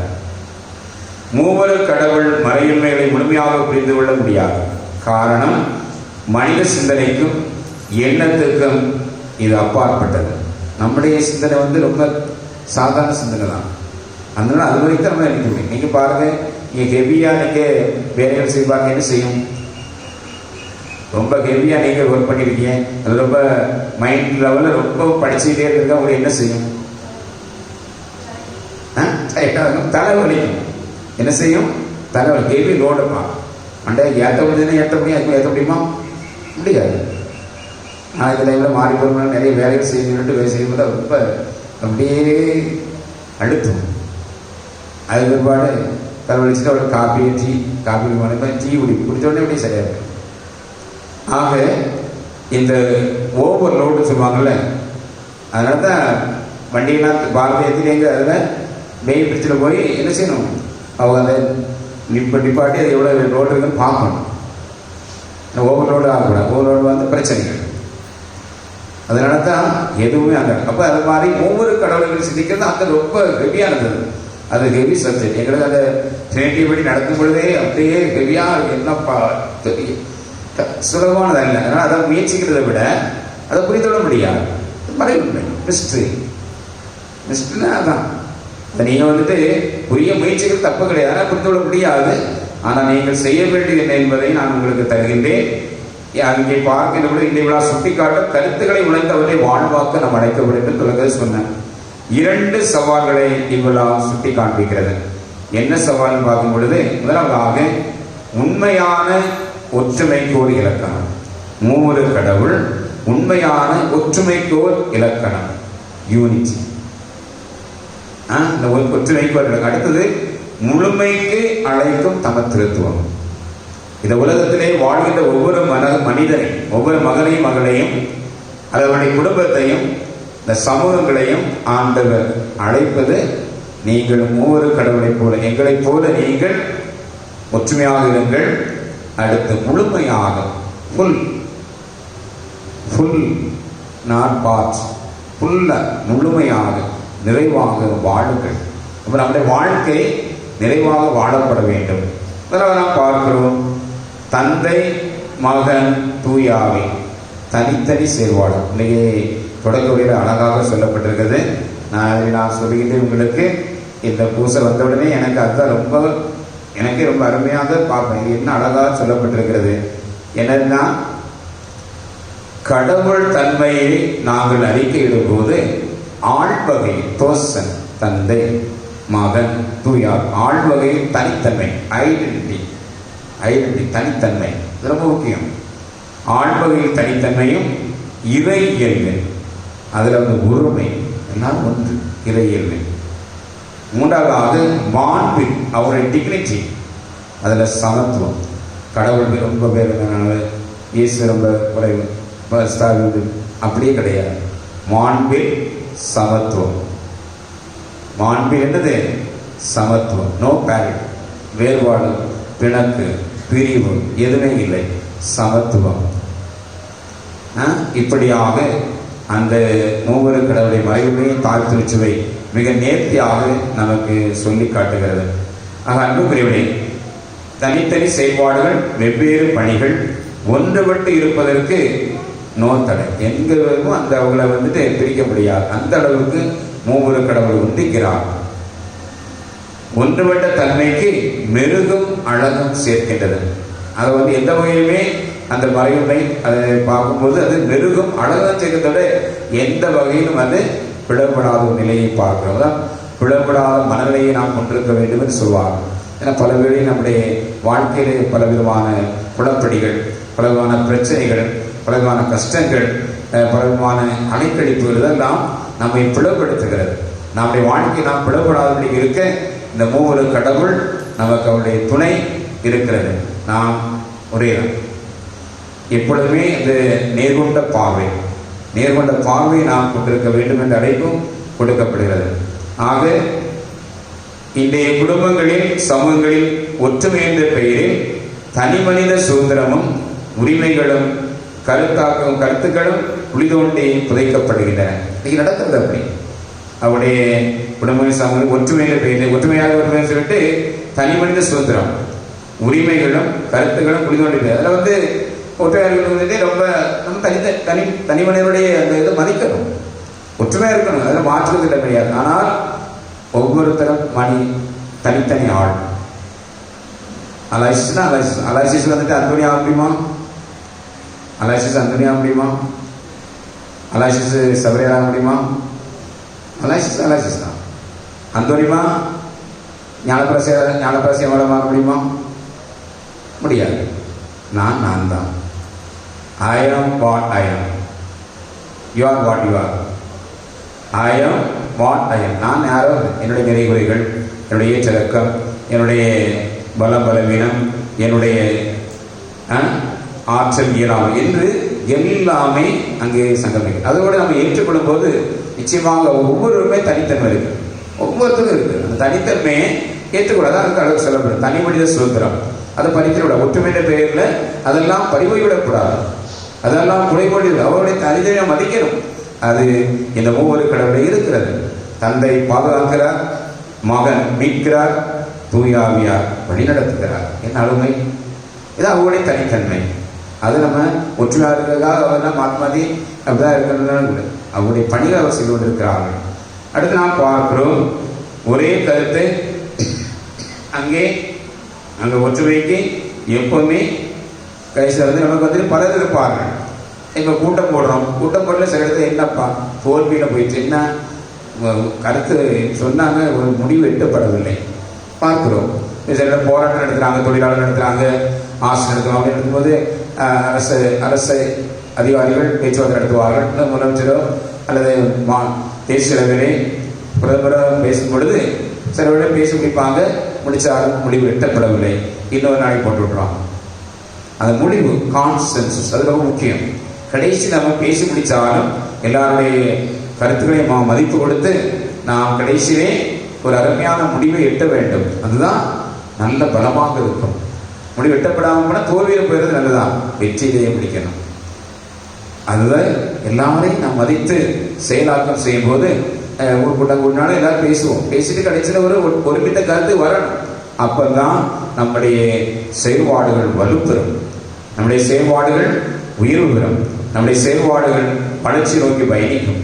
மூவரு கடவுள் மறையுண்மைகளை முழுமையாக புரிந்து கொள்ள முடியாது. காரணம், மனித சிந்தனைக்கும் எண்ணத்துக்கும் இது அப்பாற்பட்டது. நம்முடைய சிந்தனை ரொம்ப சாதாரண சிந்தனை தான். அதனால அது வரைக்கும் நம்ம நினைக்க முடியும். நீங்க பாருங்க, நீங்க ஹெவியா நீங்க வேலைகள் செய்வாங்க, என்ன செய்யும்? ரொம்ப ஹெவியா நீங்க ஒர்க் பண்ணிருக்கீங்க, அது ரொம்ப மைண்ட் லெவலில் ரொம்ப படிச்சுட்டே இருக்க உங்களுக்கு என்ன செய்யும்? தலைவலிக்கும். என்ன செய்யும்? தலைவலி. ஹெவி லோடுப்பா அண்டை ஏற்ற முடியுமா? முடியாது. நாளைக்கு டைமில் மாறி போகணும், நிறைய வேலைகள் செய்யும்போது ரொம்ப அப்படியே அழுத்தும். அது பிற்பாடு தலைவலிச்சுட்டு அவளுக்கு காப்பி டீ குடித்தோடனே அப்படியே சரியாக இருக்கும். ஆக இந்த ஓவர் லோடு சொல்லுவாங்கள்ல, அதனால தான் வண்டியெல்லாம் பாரதியத்தில் எங்கே அதில் மெயின் பிரிட்ஜில் போய் என்ன செய்யணும்? அவங்க அந்த நிப்பாட்டி அது எவ்வளோ ரோடு இருக்குன்னு பார்க்கணும். ஓவர்லோடு ஆகக்கூடாது. ஓவர்லோடு பிரச்சனைகள். அதனால தான் எதுவுமே அந்த அப்போ அது மாதிரி ஒவ்வொரு கடவுள்களை சிந்திக்கிறது அந்த ரொம்ப ஹெவியானது. அது ஹெவி சப்ஜெக்ட். எங்களுக்கு அந்த ட்ரினிட்டி படி நடக்கும் பொழுதே அப்படியே ஹெவியாக என்னப்பா சுலபமானது இல்லை. அதனால் அதை முயற்சிக்கிறதை விட அதை புரிந்துவிட முடியாது. மறைவுண்மை மிஸ்ட்ரினா அதான். அதை நீங்கள் புரிய முயற்சிகள் தப்பு கிடையாது, ஆனால் புரிந்துவிட முடியாது. ஆனால் நீங்கள் செய்ய வேண்டியது என்ன என்பதை நான் உங்களுக்கு தருகின்றேன். அங்கே பார்க்கின்ற பொழுது இந்த விழா சுட்டிக்காட்ட கருத்துக்களை உணர்ந்தவரை வாழ்வாக்க நாம் அழைக்கப்படும் என்று தொடர்ந்து சொன்னேன். 2 சவால்களை இவ்விழா சுட்டி காண்பிக்கிறது. என்ன சவால் பார்க்கும் பொழுது, முதலாவதாக உண்மையான ஒற்றுமைக்கோர் இலக்கணம். மூவரு கடவுள் உண்மையான ஒற்றுமைக்கோர் இலக்கணம், யூனிட்டி. இந்த ஒற்றுமைக்கோர் இலக்கணம். அடுத்தது முழுமைக்கு அழைக்கும் தமத்திருத்துவம். இந்த உலகத்திலே வாழ்கின்ற ஒவ்வொரு மனிதனையும், ஒவ்வொரு மகனையும் மகளையும், அவருடைய குடும்பத்தையும், இந்த சமூகங்களையும் ஆண்டவர் அழைப்பது, நீங்கள் மூவரு கடவுளைப் போல, எங்களைப் போல நீங்கள் ஒற்றுமையாக இருங்கள். அடுத்து முழுமையாக, ஃபுல் நாட் பார்ட், முழுமையாக நிறைவாக வாழுங்கள். அப்ப நம்முடைய வாழ்க்கை நிறைவாக வாழப்பட வேண்டும். அதனால் நாம் பார்க்கிறோம், தந்தை மகன் தூயாவி தனித்தனி செயல்பாடு. இன்னைக்கு தொடக்க உரையில் அழகாக சொல்லப்பட்டிருக்கிறது. நான் சொல்லுகின்றேன் உங்களுக்கு. இந்த பூசை வந்தவுடனே எனக்கு அதுதான் ரொம்ப அருமையாக பார்ப்பேன். இது என்ன அழகாக சொல்லப்பட்டிருக்கிறது. என்னன்னா கடவுள் தன்மையை நாங்கள் அறிக்கையிடும் போது ஆழ்வகை தோசன் தந்தை மகன் தூயார் ஆழ்வகை தனித்தன்மை ஐடென்டிட்டி தனித்தன்மை ரொம்ப முக்கியம். ஆழ்வகை தனித்தன்மையும் இறை இயல்பு, அதில் வந்து ஒருமை எல்லாம் ஒன்று இறை இயல்பு. மூன்றாவது மாண்பின் அவருடைய டிக்னிட்டி, அதில் சமத்துவம். கடவுள் ரொம்ப பேர் இயேசு ரொம்ப குறைவு அப்படியே கிடையாது. மாண்பில் சமத்துவம். மாண்பில் என்னது? சமத்துவம். நோ பேரிட், வேறுபாடு, பிணக்கு, பிரிவு எதுவுமே இல்லை. சமத்துவம். இப்படியாக அந்த மூவரு கடவுளை மறைவுமே தாய் திருச்சுவை மிக நேர்த்தியாக நமக்கு சொல்லி காட்டுகிறது. ஆக அன்புக்குரியவனே, தனித்தனி செயல்பாடுகள், வெவ்வேறு பணிகள் ஒன்றுபட்டு இருப்பதற்கு நோ தடை. எங்க அந்த அவங்களை வந்துட்டு பிரிக்க முடியாது. அந்த அளவுக்கு மூவரு கடவுள் ஒன்றிக்கிறார். ஒன்றுபட்ட தன்மைக்கு மெருகும் அழகும் சேர்க்கின்றது. அதை வந்து எந்த வகையிலுமே அந்த மறைவுமை அதை பார்க்கும்போது அது மெருகும் அழகும் சேர்க்கிறதோட எந்த வகையிலும் அது பிளவுபடாத ஒரு நிலையை பார்க்கிறோம். தான் பிளவுபடாத மனநிலையை நாம் கொண்டிருக்க வேண்டும் என்று சொல்வார்கள். ஏன்னா பல வேளை நம்முடைய வாழ்க்கையிலே பல விதமான குழப்படிகள், பல விதமான பிரச்சனைகள், பல விதமான கஷ்டங்கள், பல விதமான அலைக்கழிப்புகள் இதெல்லாம் நம்மை பிளவுபடுத்துகிறது. நம்முடைய வாழ்க்கை நாம் பிளவுபடாதபடி இருக்க இந்த மூவரு கடவுள் நமக்கு அவருடைய துணை இருக்கிறது. நாம் ஒரே எப்பொழுதுமே இந்த நேர்கொண்ட பார்வை நாம் கொண்டிருக்க வேண்டும் என்ற அழைப்பும் கொடுக்கப்படுகிறது. ஆக இன்றைய குடும்பங்களில், சமூகங்களில் ஒற்றுமை என்ற பெயரில் தனி மனித சுதந்திரமும் உரிமைகளும் கருத்துக்களும் புலிதோண்டி புதைக்கப்படுகின்றன. இன்னைக்கு நடக்கிறது அப்படி. அவருடைய குடும்ப சமூகம் ஒற்றுமை என்ற பெயரில் ஒற்றுமையாக சொல்லிட்டு தனி மனித சுதந்திரம், உரிமைகளும் கருத்துக்களும் புலிதோண்டி. அதில் வந்து ஒற்றுமையாக வந்துட்டு ரொம்ப நம்ம தனி மனிதனுடைய அந்த இதை மதிக்கணும், ஒற்றுமையாக இருக்கணும், அதில் மாற்றுவதில்லை கிடையாது. ஆனால் ஒவ்வொருத்தரும் தனித்தனி ஆள். அலாய்சிஸ் வந்துட்டு அந்தோனியா முடியுமா? அலாய்சிஸ் அந்தோனியா முடியுமா? அலாய்சிஸ் சபரியா முடியுமா? அலாய்சிஸ் தான். அந்தோனிமா ஞானப்பிரசியமாக முடியுமா? முடியாது. நான் தான். I am what I am. You are what you are. I am what I am. நான் யாரோ, என்னுடைய நிறைகுறைகள், என்னுடைய ஏற்றக்கம், என்னுடைய பலவீனம், என்னுடைய ஆற்றல், இயலாமை என்று எல்லாமே அங்கே சங்கமிக்கும். அதோடு நம்ம ஏற்றுக்கொள்ளும் போது நிச்சயமாக ஒவ்வொருவருமே தனித்தன்மை இருக்கு, ஒவ்வொருத்தரும் இருக்கு. அந்த தனித்தன்மையை ஏற்றுக்கூடாது. அதுக்கு அளவு சொல்லப்படும் தனி மனித சுதந்திரம். அதை பறித்துவிட ஒற்றுமையான பெயரில் அதெல்லாம் பறிபோய்விடக்கூடாது, அதெல்லாம் குறைபாடு. அவருடைய தனித்தனியை மதிக்கணும். அது இந்த ஒவ்வொரு கடவுளை இருக்கிறது. தந்தை பாதுகாக்கிறார், மகன் மீட்கிறார், தூயாவியார் வழிநடத்துகிறார். என்ன அருமை! இது அவருடைய தனித்தன்மை. அது நம்ம ஒற்றுமையாக இருக்கிறதாக அவெல்லாம் மாற்றி அப்படிதான் இருக்கிறது. அவருடைய பணிகள் அவர் செய்து கொண்டிருக்கிறார்கள். அடுத்து நாம் பார்க்கிறோம் ஒரே கருத்து. அங்கே ஒற்றுமைக்கு எப்பவுமே கைசில் வந்து நமக்கு வந்து பலர் இருப்பார்கள். இப்போ கூட்டம் போடல சில இடத்துல என்னப்பா தோல்வியில் போயிடுச்சு, என்ன கருத்து சொன்னாங்க, ஒரு முடிவு எட்டப்படவில்லை பார்க்கிறோம். சில இடத்துல போராட்டம் நடத்துகிறாங்க, தொழிலாளர் நடத்துகிறாங்க, ஆசிரியர் நடத்துவாங்க. அப்படி நடத்தும்போது அரசு அதிகாரிகள் பேச்சுவார்த்தை நடத்துவார்கள். முதலமைச்சரோ அல்லது தேசிய அளவிலே பிரதமரோ பேசும் பொழுது சில விட பேசி முடிப்பாங்க, முடிச்சாலும் முடிவு எட்டப்படவில்லை, இன்னொரு நாளைக்கு போட்டு விட்டுருவாங்க. அந்த முடிவு கான்சென்சஸ் அது ரொம்ப முக்கியம். கடைசி நம்ம பேசி முடித்தாலும் எல்லாருடைய கருத்துக்களையும் மதிப்பு கொடுத்து நாம் கடைசியிலே ஒரு அருமையான முடிவை எட்ட வேண்டும். அதுதான் நல்ல பலமாக இருக்கும். முடிவு எட்டப்படாமல் போனால் தோல்வியில் போயிடுறது நல்லதான், வெற்றியிலேயே முடிக்கணும். அதுதான் எல்லாரையும் நாம் மதித்து செயலாக்கம் செய்யும் போது ஒரு கூட்டம் கூட்டினாலும் எல்லாரும் பேசுவோம். பேசிட்டு கடைசியில் ஒரு கிட்ட கருத்து வரணும். அப்பதான் நம்முடைய செயல்பாடுகள் வலுப்பெறும், நம்முடைய செயல்பாடுகள் உயர்வு பெறும், நம்முடைய செயல்பாடுகள் வளர்ச்சி நோக்கி பயணிக்கும்.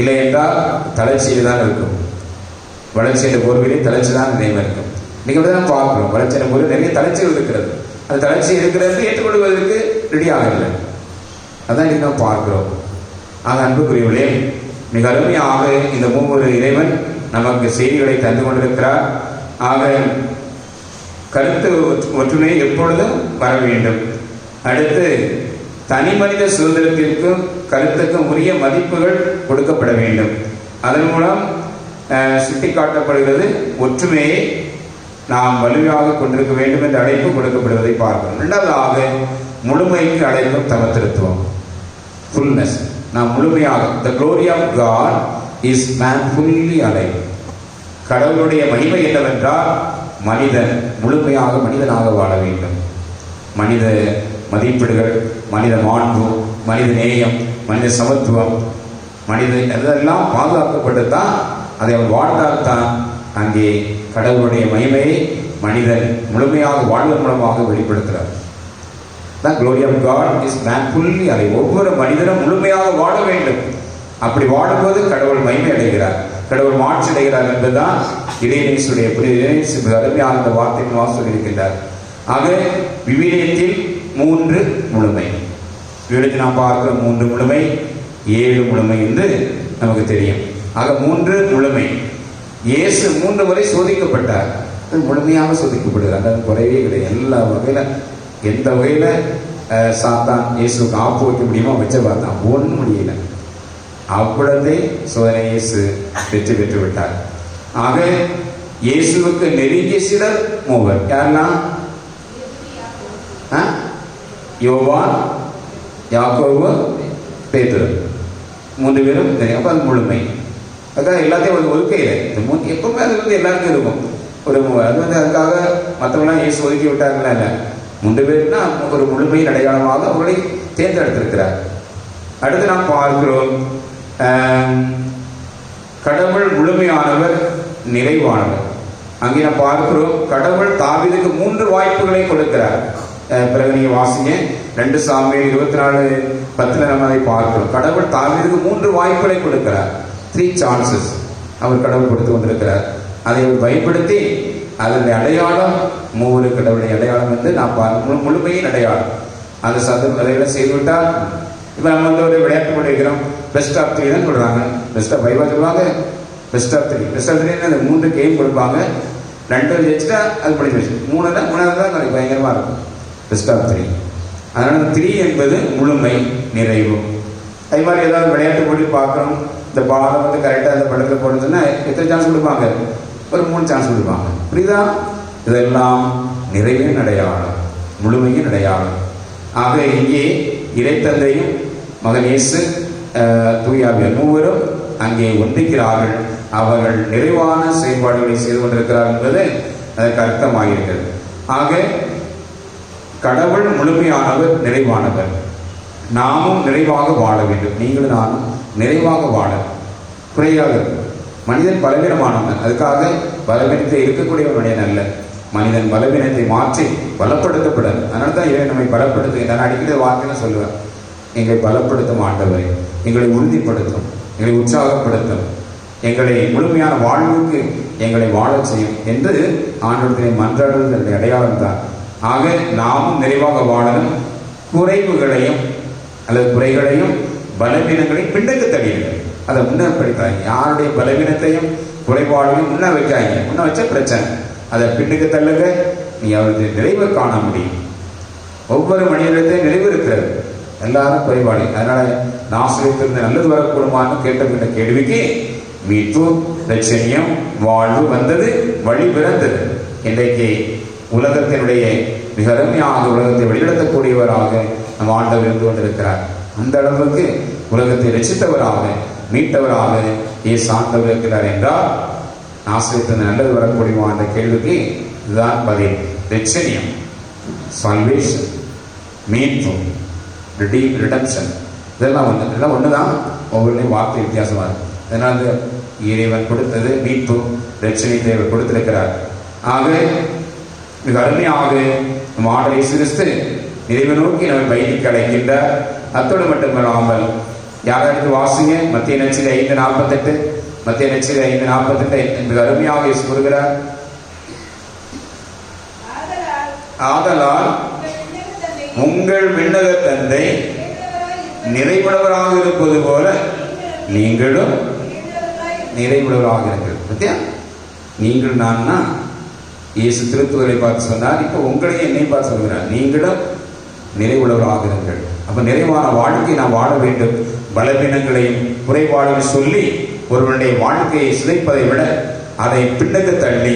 இல்லை என்றால் தளர்ச்சியில் தான் இருக்கும். வளர்ச்சியின் பொருவிலே தளர்ச்சி தான் நினைவு இருக்கும். இன்னைக்கு தான் பார்க்கிறோம், வளர்ச்சியின் பொருள் நிறைய தளர்ச்சிகள் இருக்கிறது. அந்த தளர்ச்சி இருக்கிறது ஏற்றுக்கொள்வதற்கு ரெடியாக இல்லை. அதான் இன்னைக்கு நாம் பார்க்கிறோம். ஆக அன்புக்குரியவர்களே, மிக அருமையாக இந்த மூவரு இறைவன் நமக்கு செய்திகளை தந்து கொண்டிருக்கிறார். ஆக கருத்து ஒற்றுமை எப்பொழுதும் வர வேண்டும். அடுத்து தனி மனித சுதந்திரத்திற்கும் கருத்துக்கும் உரிய மதிப்புகள் கொடுக்கப்பட வேண்டும். அதன் மூலம் சுட்டிக்காட்டப்படுகிறது ஒற்றுமையை நாம் வலுவாக கொண்டிருக்க வேண்டும் என்ற அழைப்பு கொடுக்கப்படுவதை பார்க்கிறோம். இரண்டாவதாக முழுமைக்கு அழைக்கும் சமத்துவம், ஃபுல்னஸ். நாம் முழுமையாக the glory of God is man fully alive. கடவுளுடைய மகிமை என்னவென்றால் மனிதன் முழுமையாக மனிதனாக வாழ வேண்டும். மனித மதிப்பீடுகள், மனித மாண்பு, மனித நேயம், மனித சமத்துவம், மனித அதெல்லாம் பாதுகாக்கப்பட்டு தான் அதை அவன் வாழ்ந்தால்தான் அங்கே கடவுளுடைய மகிமையை மனிதன் முழுமையாக வாழ்வதன் மூலமாக வெளிப்படுத்துகிறார். தான் glory of God is man fully alive. ஒவ்வொரு மனிதனும் முழுமையாக வாழ வேண்டும். அப்படி வாழும்போது கடவுள் மகிமை அடைகிறார், கடவுள் மாட்சி அடைகிறார் என்பதுதான் இறைநேசுடைய அருமையான அந்த வார்த்தைகள் சொல்லியிருக்கின்றார். ஆக விவிலியத்தில் 3 முழுமை, விவிலியத்தில் நாம் பார்க்கிற 3 முழுமை 7 முழுமை என்று நமக்கு தெரியும். ஆக 3 முழுமை. இயேசு 3 முறை சோதிக்கப்பட்டார், முழுமையாக சோதிக்கப்படுகிறார். அது குறைவே கிடையாது. எல்லா வகையில எந்த வகையில சாத்தான் இயேசுக்கு ஆப்பு வைக்க முடியுமோ வச்ச பார்த்தான், ஒன்றும் முடியல. அவ்வளவே சோதனை இயேசு வெற்றி பெற்று விட்டார். ஆக இயேசுவுக்கு நெருங்கிய சிலர் 3. யாருன்னா யோவான், யாக்கோபு, பேதுரு, 3 பேரும் தெரியும். அப்போ அது முழுமை. அதுக்காக எல்லாத்தையும் ஒரு ஒதுக்கையில் எப்பவுமே அது எல்லாருக்கும் இருக்கும் ஒரு அது அதுக்காக மற்றவங்களாம் இயேசு ஒதுக்கி விட்டாங்களா இல்லை, 3 பேருன்னா ஒரு முழுமையின் அடையாளமாக அவர்களை தேர்ந்தெடுத்திருக்கிறார். அடுத்து நாம் பார்க்கிறோம் கடவுள் முழுமையானவர், நிறைவானவர். அங்கே நாம் பார்க்கிறோம் கடவுள் தாவீதுக்கு 3 வாய்ப்புகளை கொடுக்கிறார். பிறகு நீங்க வாசிங்க 2 சாமுவேல் 24:10 நம்ம அதை பார்க்கிறோம். கடவுள் தாவீதுக்கு 3 வாய்ப்புகளை கொடுக்கிறார். 3 சான்சஸ் அவர் கடவுள் கொடுத்து வந்திருக்கிறார். அதை அவர் பயன்படுத்தி அதனுடைய அடையாளம் 3 கடவுளுடைய அடையாளம் வந்து நான் முழுமையின் அடையாளம் அந்த அதையெல்லாம் செய்துவிட்டால் இப்போ நம்ம வந்து ஒரு விளையாட்டு போட்டு வைக்கிறோம், பெஸ்ட் ஆஃப் 3 தான் கொடுறாங்க. பெஸ்ட் ஆஃப் 5 சொல்லுவாங்க, பெஸ்ட் ஆஃப் 3. பெஸ்ட் ஆஃப் 3 அந்த 3 கேம் கொடுப்பாங்க. 2 ஜெயிச்சுட்டா அது படிச்சு வச்சு 3 தான் பயங்கரமாக இருக்கும். Best of 3. அதனால 3 என்பது முழுமை, நிறைவு. அதே மாதிரி ஏதாவது விளையாட்டு போட்டி பார்க்குறோம், இந்த பாலை வந்து கரெக்டாக அந்த படத்தில் போடுறதுன்னா எத்தனை சான்ஸ் கொடுப்பாங்க? ஒரு 3 சான்ஸ் கொடுப்பாங்க. புரியுதா? இதெல்லாம் நிறைவின் அடையாளம், முழுமையின் அடையாளம். ஆக இங்கே இறைத்தந்தையும் மகன் இயேசு தூயாவியர் 3 அங்கே ஒன்றிக்கிறார்கள். அவர்கள் நிறைவான செயல்பாடுகளை செய்து கொண்டிருக்கிறார் என்பது அதற்கு அர்த்தமாகிறது. ஆக கடவுள் முழுமையானவர், நிறைவானவர். நாமும் நிறைவாக வாழ வேண்டும். நீங்களும் நானும் நிறைவாக வாழ குறையாக. மனிதன் பலவீனமானவன், அதுக்காக பலவீனத்தை இருக்கக்கூடிய ஒரு மனிதன் அல்ல. மனிதன் பலவீனத்தை மாற்றி பலப்படுத்தப்பட. அதனால தான் இவன் நம்மை பலப்படுத்து. நான் அடிக்கடி வார்த்தைன்னு சொல்லுவேன், எங்களை பலப்படுத்தும் ஆண்டவரை, எங்களை உறுதிப்படுத்தும், எங்களை உற்சாகப்படுத்தும், எங்களை முழுமையான வாழ்வுக்கு எங்களை வாழச் செய்யும் என்று ஆண்டவரை மன்றாடுவது அடையாளம் தான். ஆக நாமும் நிறைவாக வாழணும். குறைவுகளையும் அல்லது குறைகளையும் பலவீனங்களையும் பின்னுக்கு தள்ளிடுங்கள். அதை முன்னேற்படுத்தாங்க. யாருடைய பலவீனத்தையும் குறைபாடையும் முன்ன வைக்காங்க. முன்ன வச்ச பிரச்சனை, அதை பின்னுக்கு தள்ளுங்க. நீ அவருடைய நிறைவை காண முடியும். ஒவ்வொரு மனிதத்தையும் நிறைவு இருக்கிறது, எல்லாரும் குறைபாடு. அதனால நாசரித்திலிருந்து நல்லது வரக்கூடுமான்னு கேட்ட கேள்விக்கு மீட்பு, லட்சணியம், வாழ்வு வந்தது, வழி பிறந்தது. இன்றைக்கு உலகத்தினுடைய மிக அருமையாக உலகத்தை வெளிப்படுத்தக்கூடியவராக நம் ஆண்டவர் இருந்து கொண்டிருக்கிறார். அந்த அளவுக்கு உலகத்தை ரசித்தவராக, மீட்டவராக இயேசு ஆண்டவர் இருக்கிறார் என்றால் நாசரித்திலிருந்து நல்லது வரக்கூடியவா என்ற கேள்விக்கு இதுதான் பதில். லட்சணியம், சால்வேஷன், மீட்பு, ரிடம்ஷன், இதெல்லாம் ஒண்ணுதான். ஒவ்வொருளையும் வார்த்தை வித்தியாசமா இருக்கு. அதனால இறைவன் கொடுத்தது மீட்பு, ரட்சணியத்தை அவர் கொடுத்திருக்கிறார். ஆக மிக அருமையாக நம் ஆண்டவர் இயேசு கிறிஸ்து நிறைவை நோக்கி நம்மை பயணிக்க அழைக்கின்றார். அத்தோடு மட்டுமல்லாமல் யாராவது வாசிங்க மத்திய நச்சில் 5:48, மத்திய நச்சில் 5:48 மிக அருமையாக இயேசு கூறுகிறார். ஆதலால் உங்கள் விண்ணக தந்தை நிறைவுள்ளவராக இருப்பது போல நீங்களும் நிறைவுள்ளவராக இருங்கள். பத்தியா, நீங்கள் நான்னா இயேசு திருத்துவரை பார்த்து சொன்னார். இப்போ உங்களையும் என்னை பார்த்து சொல்கிறார், நீங்களும் நிறைவுள்ளவராக இருங்கள். அப்ப நிறைவான வாழ்க்கை நாம் வாழ வேண்டும். பலவீனங்களையும் குறைபாடுகள் சொல்லி ஒருவருடைய வாழ்க்கையை சிதைப்பதை விட அதை பின்னக்கு தள்ளி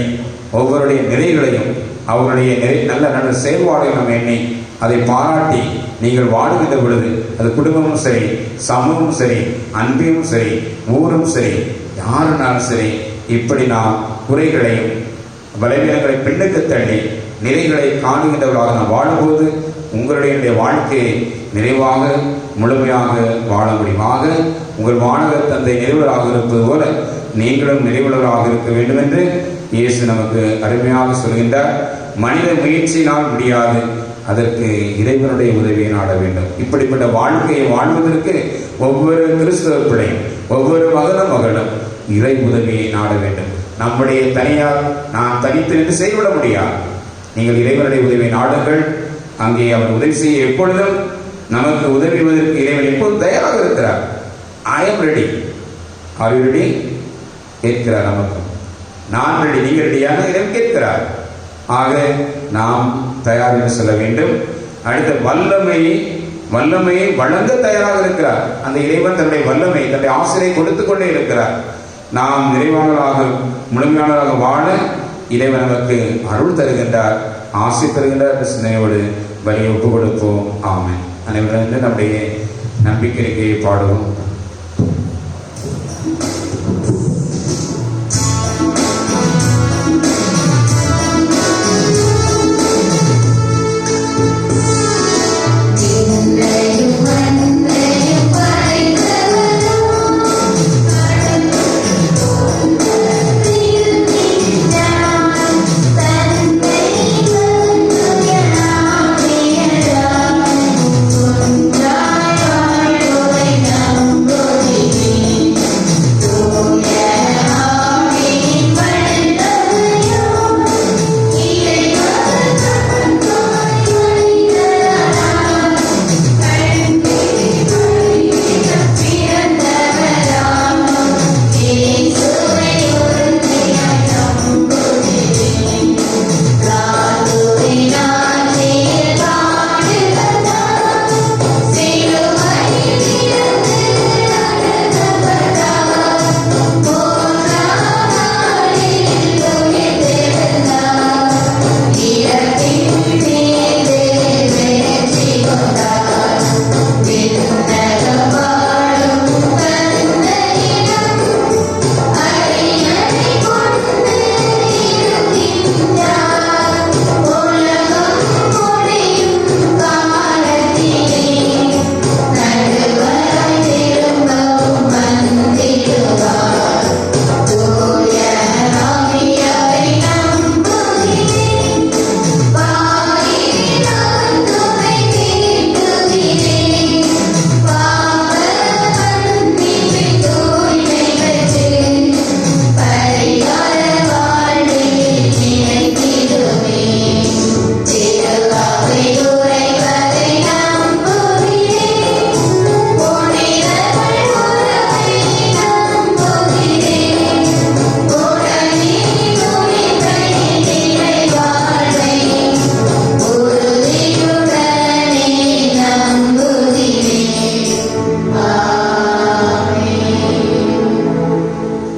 ஒவ்வொருடைய நிறைகளையும் அவருடைய நல்ல நல்ல செயல்பாடுகளை நாம் எண்ணி அதை பாராட்டி நீங்கள் வாழுகின்ற பொழுது அது குடும்பமும் சரி, சமூகமும் சரி, அன்பியும் சரி, ஊரும் சரி, யாருனாலும் சரி, இப்படி நாம் குறைகளையும் பலவீனங்களை பின்னுக்கு தள்ளி நிறைகளை காணுகின்றவர்களாக நாம் வாழும்போது உங்களுடைய வாழ்க்கையை நிறைவாக முழுமையாக வாழ முடியுமாக. உங்கள் வானகர் தந்தை நிறைவுள்ளவராக இருப்பது போல நீங்களும் நிறைவுள்ளவராக இருக்க வேண்டும் என்று இயேசு நமக்கு அருமையாக சொல்கின்றார். மனித முயற்சியினால் முடியாது, அதற்கு இறைவனுடைய உதவியை நாட வேண்டும். இப்படிப்பட்ட வாழ்க்கையை வாழ்வதற்கு ஒவ்வொரு கிறிஸ்தவ பிள்ளையும் ஒவ்வொரு மகனும் இறை உதவியை நாட வேண்டும். நம்முடைய தனியார் நாம் தனித்து நின்று செய்துவிட முடியாது. நீங்கள் இறைவனுடைய உதவியை நாடுங்கள். அங்கே அவர் உதவி செய்ய எப்பொழுதும் நமக்கு உதவிவதற்கு இறைவன் எப்போதும் தயாராக இருக்கிறார். I am ready, are you ready கேட்கிறார். நமக்கு நான் ரெடி, நீங்கள் ரெடியாக இறைவன் கேட்கிறார். ஆக நாம் தயார் என்று சொல்ல வேண்டும். அடுத்த வல்லமையை வழங்க தயாராக இருக்கிறார். அந்த இறைவன் தன்னுடைய வல்லமை, தன்னுடைய ஆசிரியை கொடுத்து கொண்டே இருக்கிறார். நாம் நிறைவானவராக முழுமையானவராக வாழ இறைவன் நமக்கு அருள் தருகின்றார், ஆசை தருகின்றார். சிந்தனையோடு வழியை ஒப்பு கொடுப்போம். ஆமென். அனைவரும் நம்முடைய நம்பிக்கையை பாடுவோம்.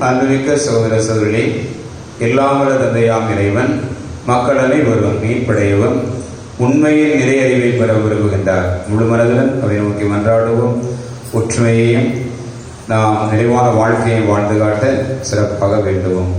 அன்புமிக்க சகோதர சகோதரிகளே, எல்லாம் வல்ல தந்தையாம் இறைவன் மக்கள் அனைவரும் மீட்படையவும் உண்மையில் நிறை அறிவை பெற விரும்புகின்றார். முழு மனதுடன் அவரை நோக்கி மன்றாடுவோம். ஒற்றுமையையும் நாம் நிறைவான வாழ்க்கையை வாழ்ந்து காட்ட சிறப்பாக வேண்டுவோம்.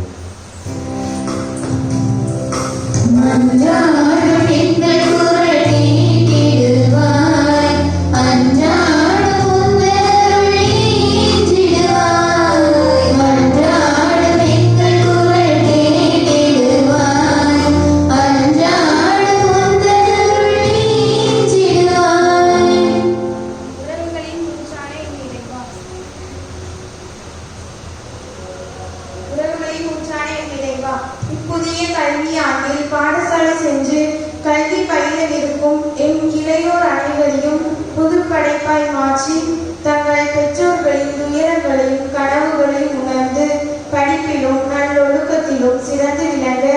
இப்புதிய கல்வி ஆண்டில் பாடசாலை சென்று கல்வி பயில இருக்கும் எம் இளையோர் அனைவரையும் புது படைப்பாய் மாற்ற ஆட்சி தங்கள் பெற்றோர்களின் துயரங்களையும் கனவுகளையும் உணர்ந்து படிப்பிலும் நல்லொழுக்கத்திலும் சிறந்து விளங்க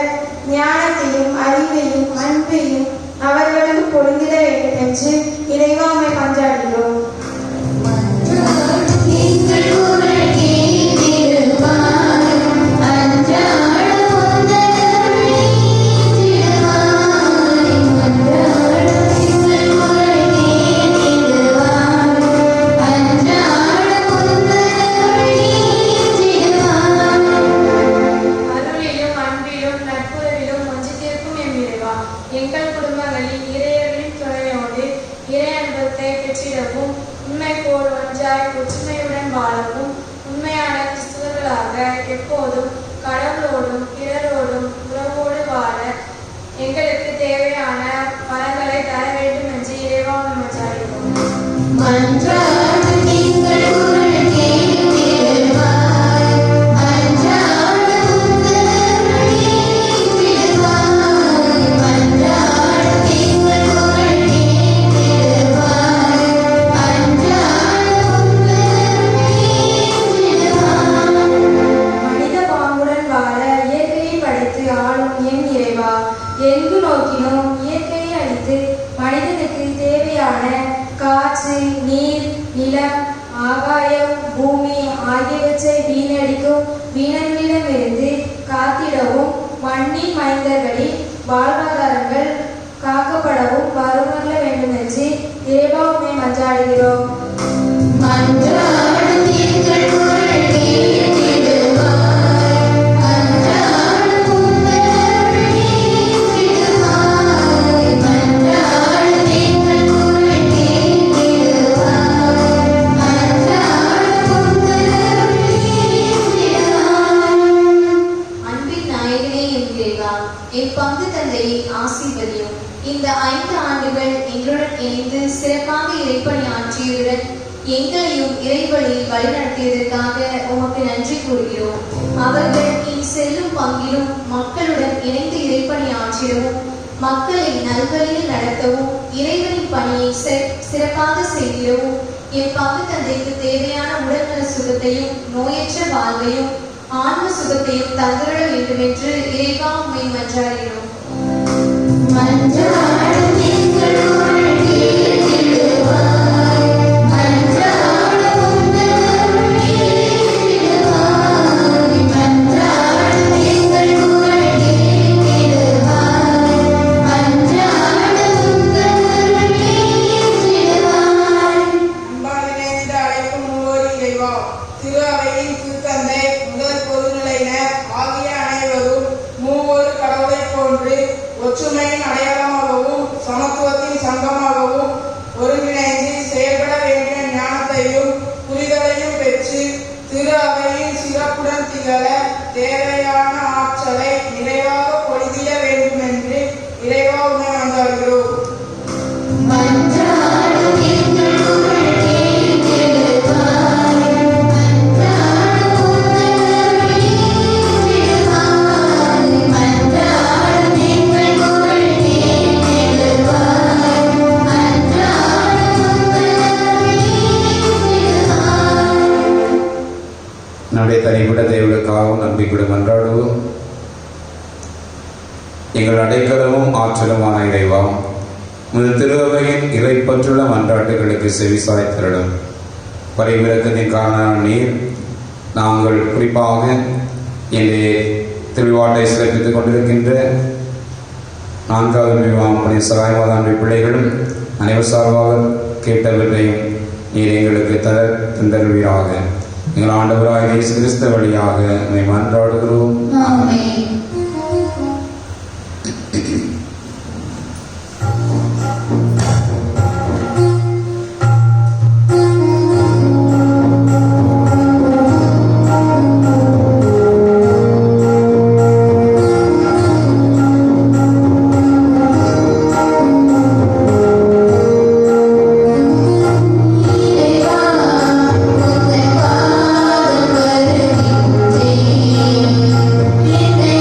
ஞானத்தையும் அறிவையும் அன்பையும் அவர்களுக்கு பொருந்திட வேண்டும் என்று இறைவாமை மன்றாடுகிறோம். எங்கள் குடும்பங்களில் இறையர்களின் துணையோடு இறை அன்பத்தை பெற்றிடவும் உண்மை போல் ஒன்றாய் ஒற்றுமையுடன் வாழவும் உண்மையான கிறிஸ்துவர்களாக எப்போதும் கடவுளோடும் பிறரோடும் உறவோடு வாழ எங்களுக்கு தேவையான பலன்களை தர வேண்டும் என்று இறைவாமை மன்றாடுகிறோம். எங்கு நோக்கினோம் இயற்கையை அளித்து மனிதனுக்கு தேவையான காற்று, நீர், நிலம், ஆகாயம், பூமி ஆகியவற்றை வீணடிக்கும் வீணர்களிடமிருந்து காத்திடவும் மண்ணின் மைந்தர்களின் வாழ்வாதாரங்கள் காக்கப்படவும் வருமல்ல வேண்டும் என்று இறைவாமை மன்றாடுகிறோம். என் பங்கு தந்தையை ஆசீர்வதியும். இந்த 5 ஆண்டுகள் எங்களுடன் இணைந்து சிறப்பாக இறைப்பணி ஆற்றியதுடன் எங்களையும் இறைவழியில் வழிநடத்தியதற்காக உமக்கு நன்றி கூறுகிறோம். அவர்கள் இனி செல்லும் பங்கிலும் மக்களுடன் இணைந்து இறைப்பணி ஆற்றிடவும் மக்களை நல்வழியில் நடத்தவும் இறைவனின் பணியை சிறப்பாக செய்திடவும் என் பங்கு தந்தைக்கு தேவையான உடல்நல சுகத்தையும் நோயற்ற வாழ்வையும் ஆன்ம சுகத்தையும் தந்திர வேண்டும் என்று இறைவா உம்மை மன்றாடுகிறோம். ஒற்றுமையின் அடையாளமாகவும் சமத்துவத்தின் சங்கமாகவும் ஒருங்கிணைந்து செயல்பட வேண்டிய ஞானத்தையும் புரிதலையும் பெற்று திரு அவையின் சிறப்புடன் திகழ தேவையான ஆற்றலை நிறைவாக பொழிதிட வேண்டும் என்று இறைவா உம்மை மன்றாடுகிறோம். நம்முடைய தனிப்பட்ட தேவர்களுக்காகவும் நம்பிக்கையுடன் மன்றாடுவோம். எங்கள் அடைக்கலமும் ஆற்றலுமான இறைவா, முதல் திருவையின் இறைப்பற்றுள்ள மன்றாட்டுகளுக்கு செவிசாய்த்திரடும் பரிவிரக்கத்தின் காரண நீர் நாங்கள் குறிப்பாக இன்றைய திருவாட்டை சிறப்பித்துக் கொண்டிருக்கின்ற 4வது விவாகப்பணி சகாயமாதாண்மை பிள்ளைகளும் அனைவர் சார்பாக கேட்டவற்றையும் நீர் எங்களுக்கு தந்தருவீராக. எங்கள் ஆண்டவராகிய இயேசு கிறிஸ்து வழியாக உம்மை மன்றாடுகிறோம். ஆமென். என்னை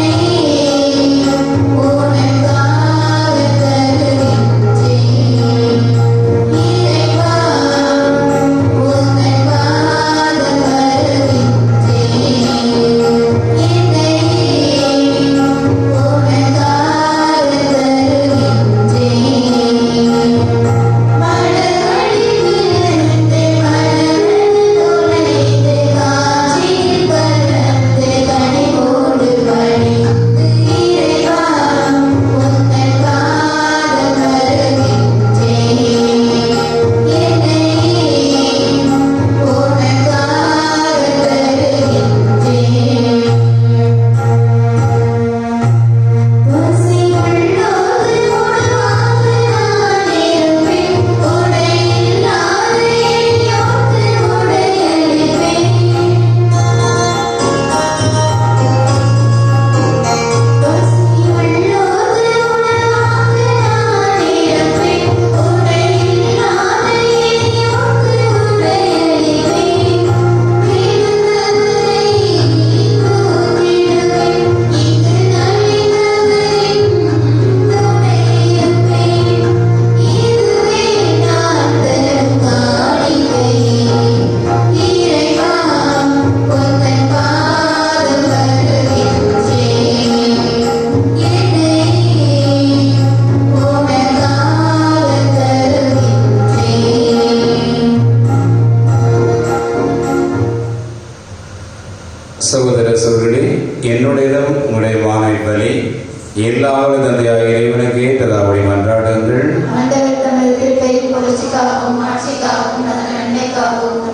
எல்லாம் வல்ல தந்தையாகிய இறைவனுக்கு ஏற்றதாவடி மன்றாடுங்கள். ஆண்டவர் தமது திருப்பெயரின் புகழ்ச்சிக்காகவும் ஆட்சிக்காகவும் அதன் நன்மைக்காகவும்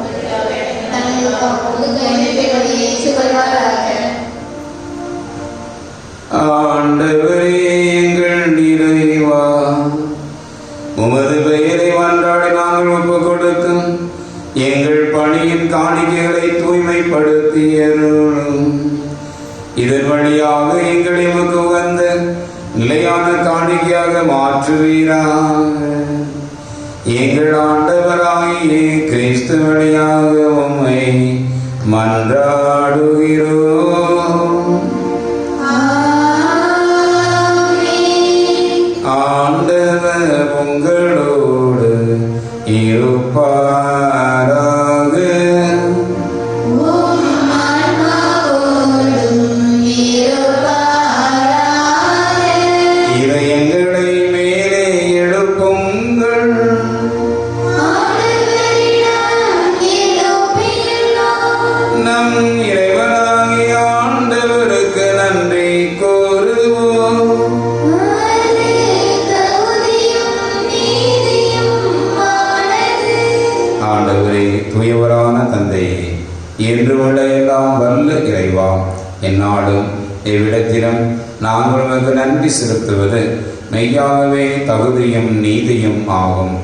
தனது பொது கைவினைகளை ஏற்றுக்கொள்வாராக. ஆண்டவரே எங்கள் இறைவா, உமது பெயரை மன்றாடி நாங்கள் ஒப்புக் கொடுக்கும் எங்கள் பணியின் காணிக்கைகளை தூய்மைப்படுத்தி அருளும். இதன் வழியாக எங்களை உமக்கு உகந்த நிலையான காணிக்கையாக மாற்றுவீராக. எங்கள் ஆண்டவராகிய கிறிஸ்து வழியாக உம்மை மன்றாடுகிறோம். ஆண்டவர் உங்களோடு இருப்பாராக. இதயங்களை மேலே எழுப்புங்கள். நம் இறைவனாகிய ஆண்டவருக்கு நன்றி கூறுவோம். ஆண்டவரே, தூயவரான தந்தையே, என்று உள்ள எல்லாம் வல்ல இறைவா, எந்நாடும் எவ்விடத்திலும் நாங்கள் உமக்கு நன்றி செலுத்துவது மெய்யாகவே தகுதியும் நீதியும் ஆகும்.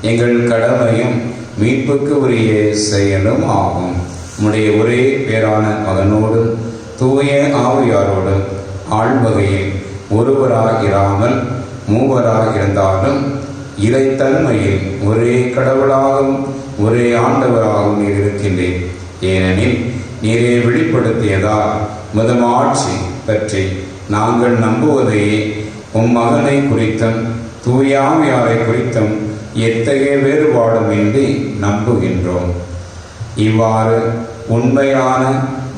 எங்கள் கடமையும் மீட்புக்கு உரிய செயலும் ஆகும். உம்முடைய ஒரே பேரான மகனோடும் தூய ஆவியாரோடும் ஆழ்வகையில் ஒருவராயிராமல் மூவராக இருந்தாலும் இறைத்தன்மையில் ஒரே கடவுளாகவும் ஒரே ஆண்டவராகவும் நீர் இருக்கின்றேன். ஏனெனில் நீரே வெளிப்படுத்தியதால் முதல் ஆட்சி பற்றி நாங்கள் நம்புவதையே உம் மகனை குறித்தும் தூயாமையாரை குறித்தும் எத்தகைய வேறுபாடும் இன்றி நம்புகின்றோம். இவ்வாறு உண்மையான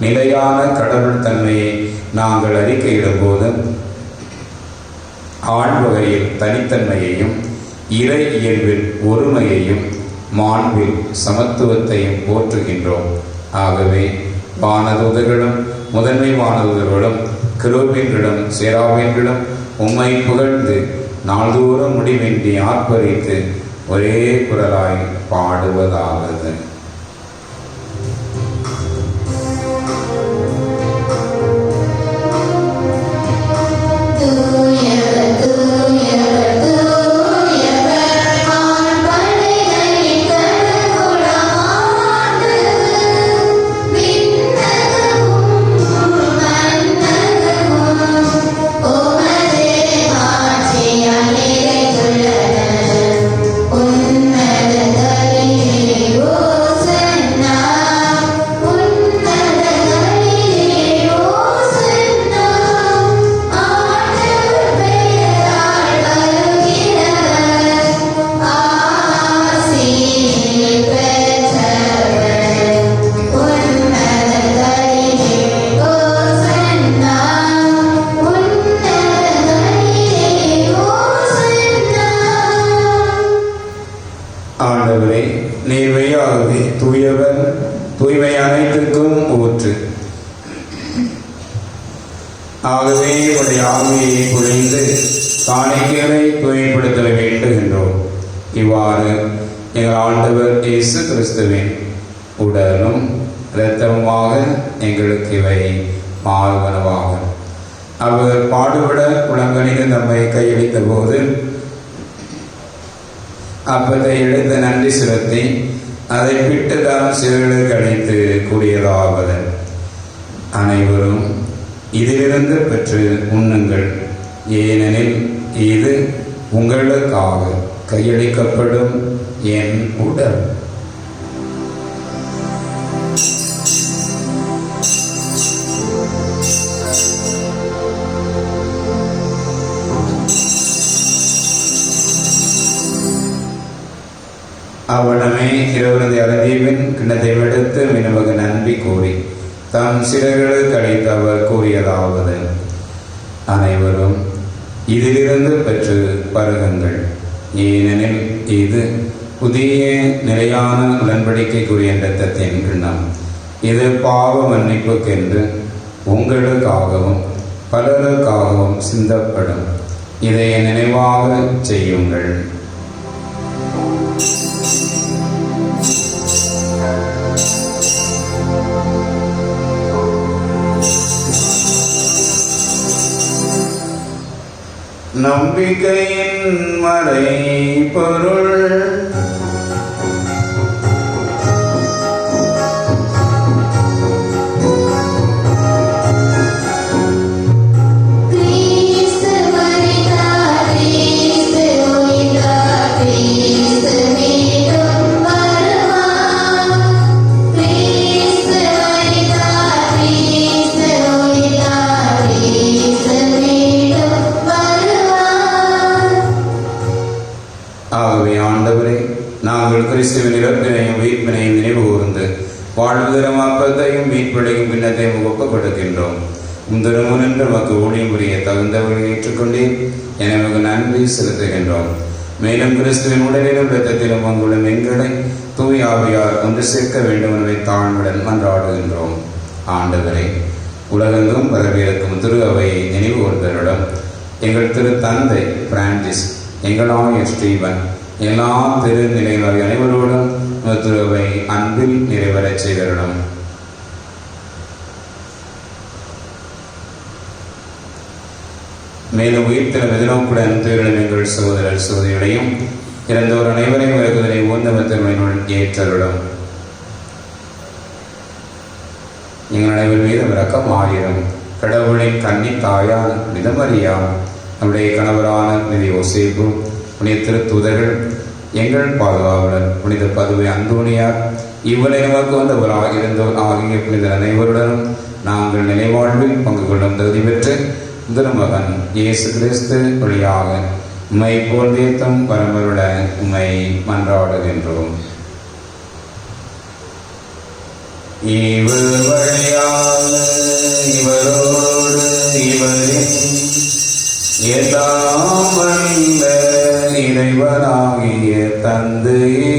நிலையான கடவுள் தன்மையை நாங்கள் அறிக்கையிடும்போது ஆழ்வகையில் தனித்தன்மையையும் இறை இயல்பில் ஒருமையையும் மாண்பில் சமத்துவத்தையும் போற்றுகின்றோம். ஆகவே வானதூதர்களும் முதன்மை வானதூதர்களும் கிருபீன்களும் சேராபீன்களும் உம்மை புகழ்ந்து நாள்தோறும் முடிவின்றி ஆர்ப்பரித்து ஒரே குரலாய் பாடுவதாவது. ஆண்டவரே, நீர் மெய்யாகவே தூயவர், தூய்மை அனைத்திற்கும் ஊற்று. ஆகவே உடைய ஆவியை பொழிந்து காணிக்கைகளை தூய்மைப்படுத்த வேண்டுகின்றோம். இவ்வாறு எங்கள் ஆண்டவர் இயேசு கிறிஸ்துவின் உடலும் இரத்தமுமாக எங்களுக்கு இவை மாறுவனவாகும். அவர் பாடுபட உலகணிந்து நம்மை கையளித்த போது அப்பத்தை எடுத்து நன்றி செலுத்தி அதை பிட்டு தான் சிறுகளுக்கு அழைத்து கூறியதாவது: அனைவரும் இதிலிருந்து பெற்று உண்ணுங்கள், ஏனெனில் இது உங்களுக்காக கையளிக்கப்படும் என் உடல். அவனமே இருவரது அழகியவின் கிண்ணத்தை எடுத்து மினவக நன்றி கூறி தம் சிறர்களுக்கு அழைத்து அவர் கூறியதாவது: அனைவரும் இதிலிருந்து பெற்று பருகுங்கள், ஏனெனில் இது புதிய நிலையான உடன்படிக்கைக்குரிய இரத்தத்தின் கிண்ணம். இது பாவ மன்னிப்புக்கென்று உங்களுக்காகவும் பலருக்காகவும் சிந்தப்படும். இதை நினைவாக செய்யுங்கள். நம்பிக்கையின் மறை பொருள் கிறிஸ்துவின் இறப்பினையும் மீட்பினையும் நினைவு கூர்ந்து வாழ்வுதரும் அப்பத்தையும் மீட்படையும் பின்னத்தையும் ஒப்புக் கொடுக்கின்றோம். முன்னின்று நமக்கு ஊழியம் புரிய தகுந்தவர்களை ஏற்றுக்கொண்டேன் எனக்கு நன்றி செலுத்துகின்றோம். மேலும் கிறிஸ்துவின் உடலிலும் இரத்தத்திலும் பங்குள்ள எங்களை தூய் ஆவியார் ஒன்று சேர்க்க வேண்டும் என்பதை தாழ்வுடன் மன்றாடுகின்றோம். ஆண்டவரை, உலகெங்கும் பரவியிருக்கும் திரு அவையை நினைவு கூர்ந்தவரிடம் எங்கள் திரு தந்தை பிரான்சிஸ், எங்களாய ஸ்டீவன், எல்லா திருநிலைகள் அனைவரோடும் திருவை அன்பில் நிறைவேறச் செய்தருடன் மேலும் உயிர்த்தன எதிர்நோக்குடன் துயரிடம் எங்கள் சகோதரர் சகோதரிகளையும் இறந்தோர் அனைவரையும் விலகுதலை ஊர்ந்தவத்தினுடன் ஏற்றருடன் எங்கள் அனைவர் மீது விளக்கம் ஆயிரம். கடவுளின் கன்னி தாயான நிதமரியா, நம்முடைய கணவரான நிதி யோசேப்பு, புனித திருத்தூதர்கள், எங்கள் பாதுகாவலர் புனித பதுவை அந்தோனியார், இவ்வளை நமக்கு வந்தவராக இருந்தோர் ஆகிய புனித அனைவருடனும் நாங்கள் நிலைவாழ்வில் பங்கு கொள்ளும் தகுதி பெற்று திருமகன் இயேசு கிறிஸ்து வழியாக உம்மை போர்ந்தேத்தம் பரம்பருள உம்மை மன்றாடுகின்றோம். இவர் வழியாக இவரோடு இவரின் எல்லாம் வல்ல இறைவனாகிய தந்தையே,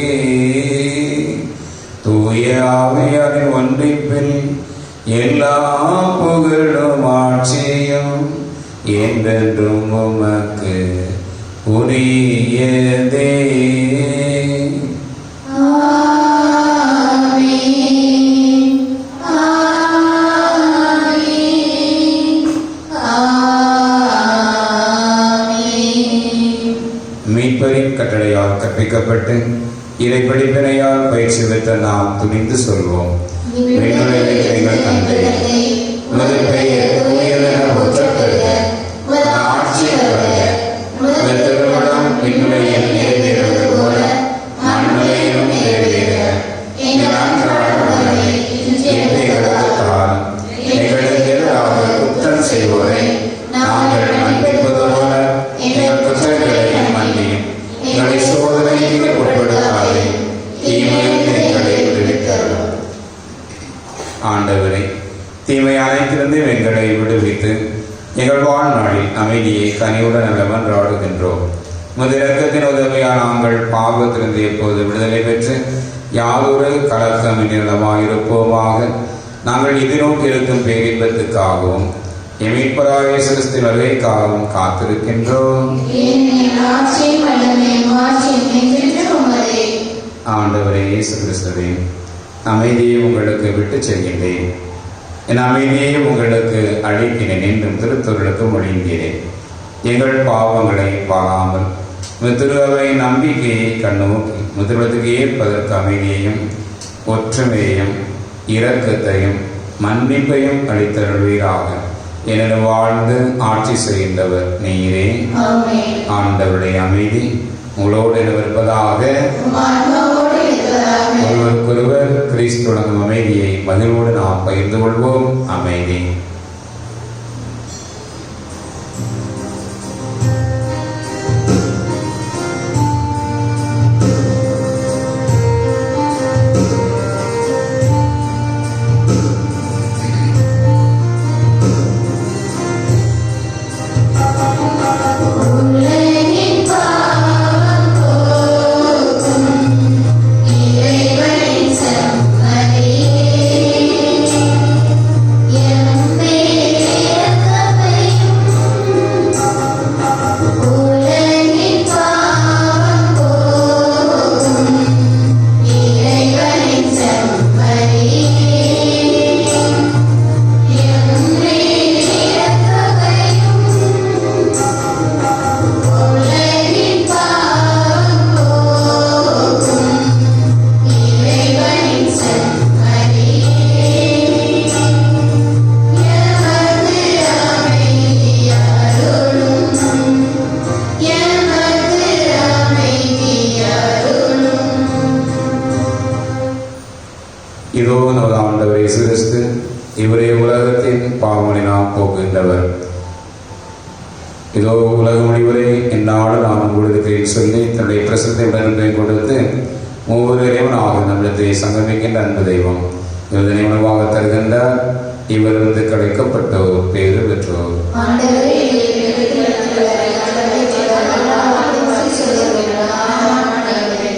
தூய ஆவியாரின் ஒன்றிப்பில் எல்லா புகழும் ஆட்சியும் என்றென்றும் உமக்கு உரியதே. மீட்பரின் கட்டளையால் கற்பிக்கப்பட்டு இறை படிப்பினையால் பயிற்சி பெற்ற நாம் துணிந்து சொல்வோம். எங்கள் தந்தை, உமது பெயர் தூயதென போற்றப்பெறுக, உமது ஆட்சி வருக, உமது திருவுளம் விண்ணுலகில் நிறைவேறுவது போல மண்ணுலகிலும் நிறைவேறுக. எங்கள் அன்றாட உணவை இன்று எங்களுக்கு தாரும். எங்களுக்கு எதிராக குற்றம் செய்வோரை நாங்கள் மன்னிப்பது போல எங்கள் குற்றங்களையும் மன்னியும். எங்களை சோதனைக்கு உட்படுத்தாதே, தீமையிலிருந்து எங்களை விடுவித்தருளும். ஆண்டவரே, தீமை அனைத்திலிருந்து எங்களை விடுவித்து எங்கள் வாழ்நாளில் அமைதியை கனிவுடன் நல்ல மன்றாடுகின்றோம். முதலிரக்கத்தின் உதவியால் நாங்கள் பாவத்திலிருந்து எப்போது விடுதலை பெற்று யாதொரு கலக்கமின்றி நலமாயிருப்போமாக. நாங்கள் எதிர்நோக்கி இருக்கும் பேரின்பத்துக்காகவும் எமீட்பராகிய இயேசு கிறிஸ்துவின் வருகைக்காகவும் காத்திருக்கின்றோம். ஆண்டவரே இயேசு கிறிஸ்துவே, அமைதியை உங்களுக்கு விட்டு செல்கின்றேன், என் அமைதியை உங்களுக்கு அளிக்கிறேன் என்றும் திருத்தொருளுக்கு மொழிகிறேன். எங்கள் பாவங்களை பாராமல் திரு அவை நம்பிக்கையை கண்ணோக்கி முதல்வதுக்கு ஏற்பதற்கு அமைதியையும் ஒற்றுமையையும் இரக்கத்தையும் மன்னிப்பையும் அளித்தருள்வீராக. என்னிடம் வாழ்ந்து ஆட்சி செய்கின்றவர் நீரே. ஆண்டவருடைய அமைதி உங்களோடு இருப்பதாக. ஒருவருக்கொருவர் கிறிஸ்துவின் அமைதியை மகிழ்வோடு நாம் பகிர்ந்து கொள்வோம். அமைதி. Yeah. உலகம் முழுவதே என்னாலும் நான் உங்களுக்கு சொல்லி தன்னுடைய பிரசத்தை உடனே கொடுத்து ஒவ்வொரு இறைவனாக நம்மளத்தை சங்கமிக்கின்ற அன்பு தெய்வம் இதனை உணவாக தருகின்ற இவர் வந்து கிடைக்கப்பட்டோர் பேரு பெற்றோர். ஆண்டவரே, எங்களுக்கு நல்லவரே, நல்லவரே, நல்லவரே, சொல்லுகிறேன். ஆண்டவரே.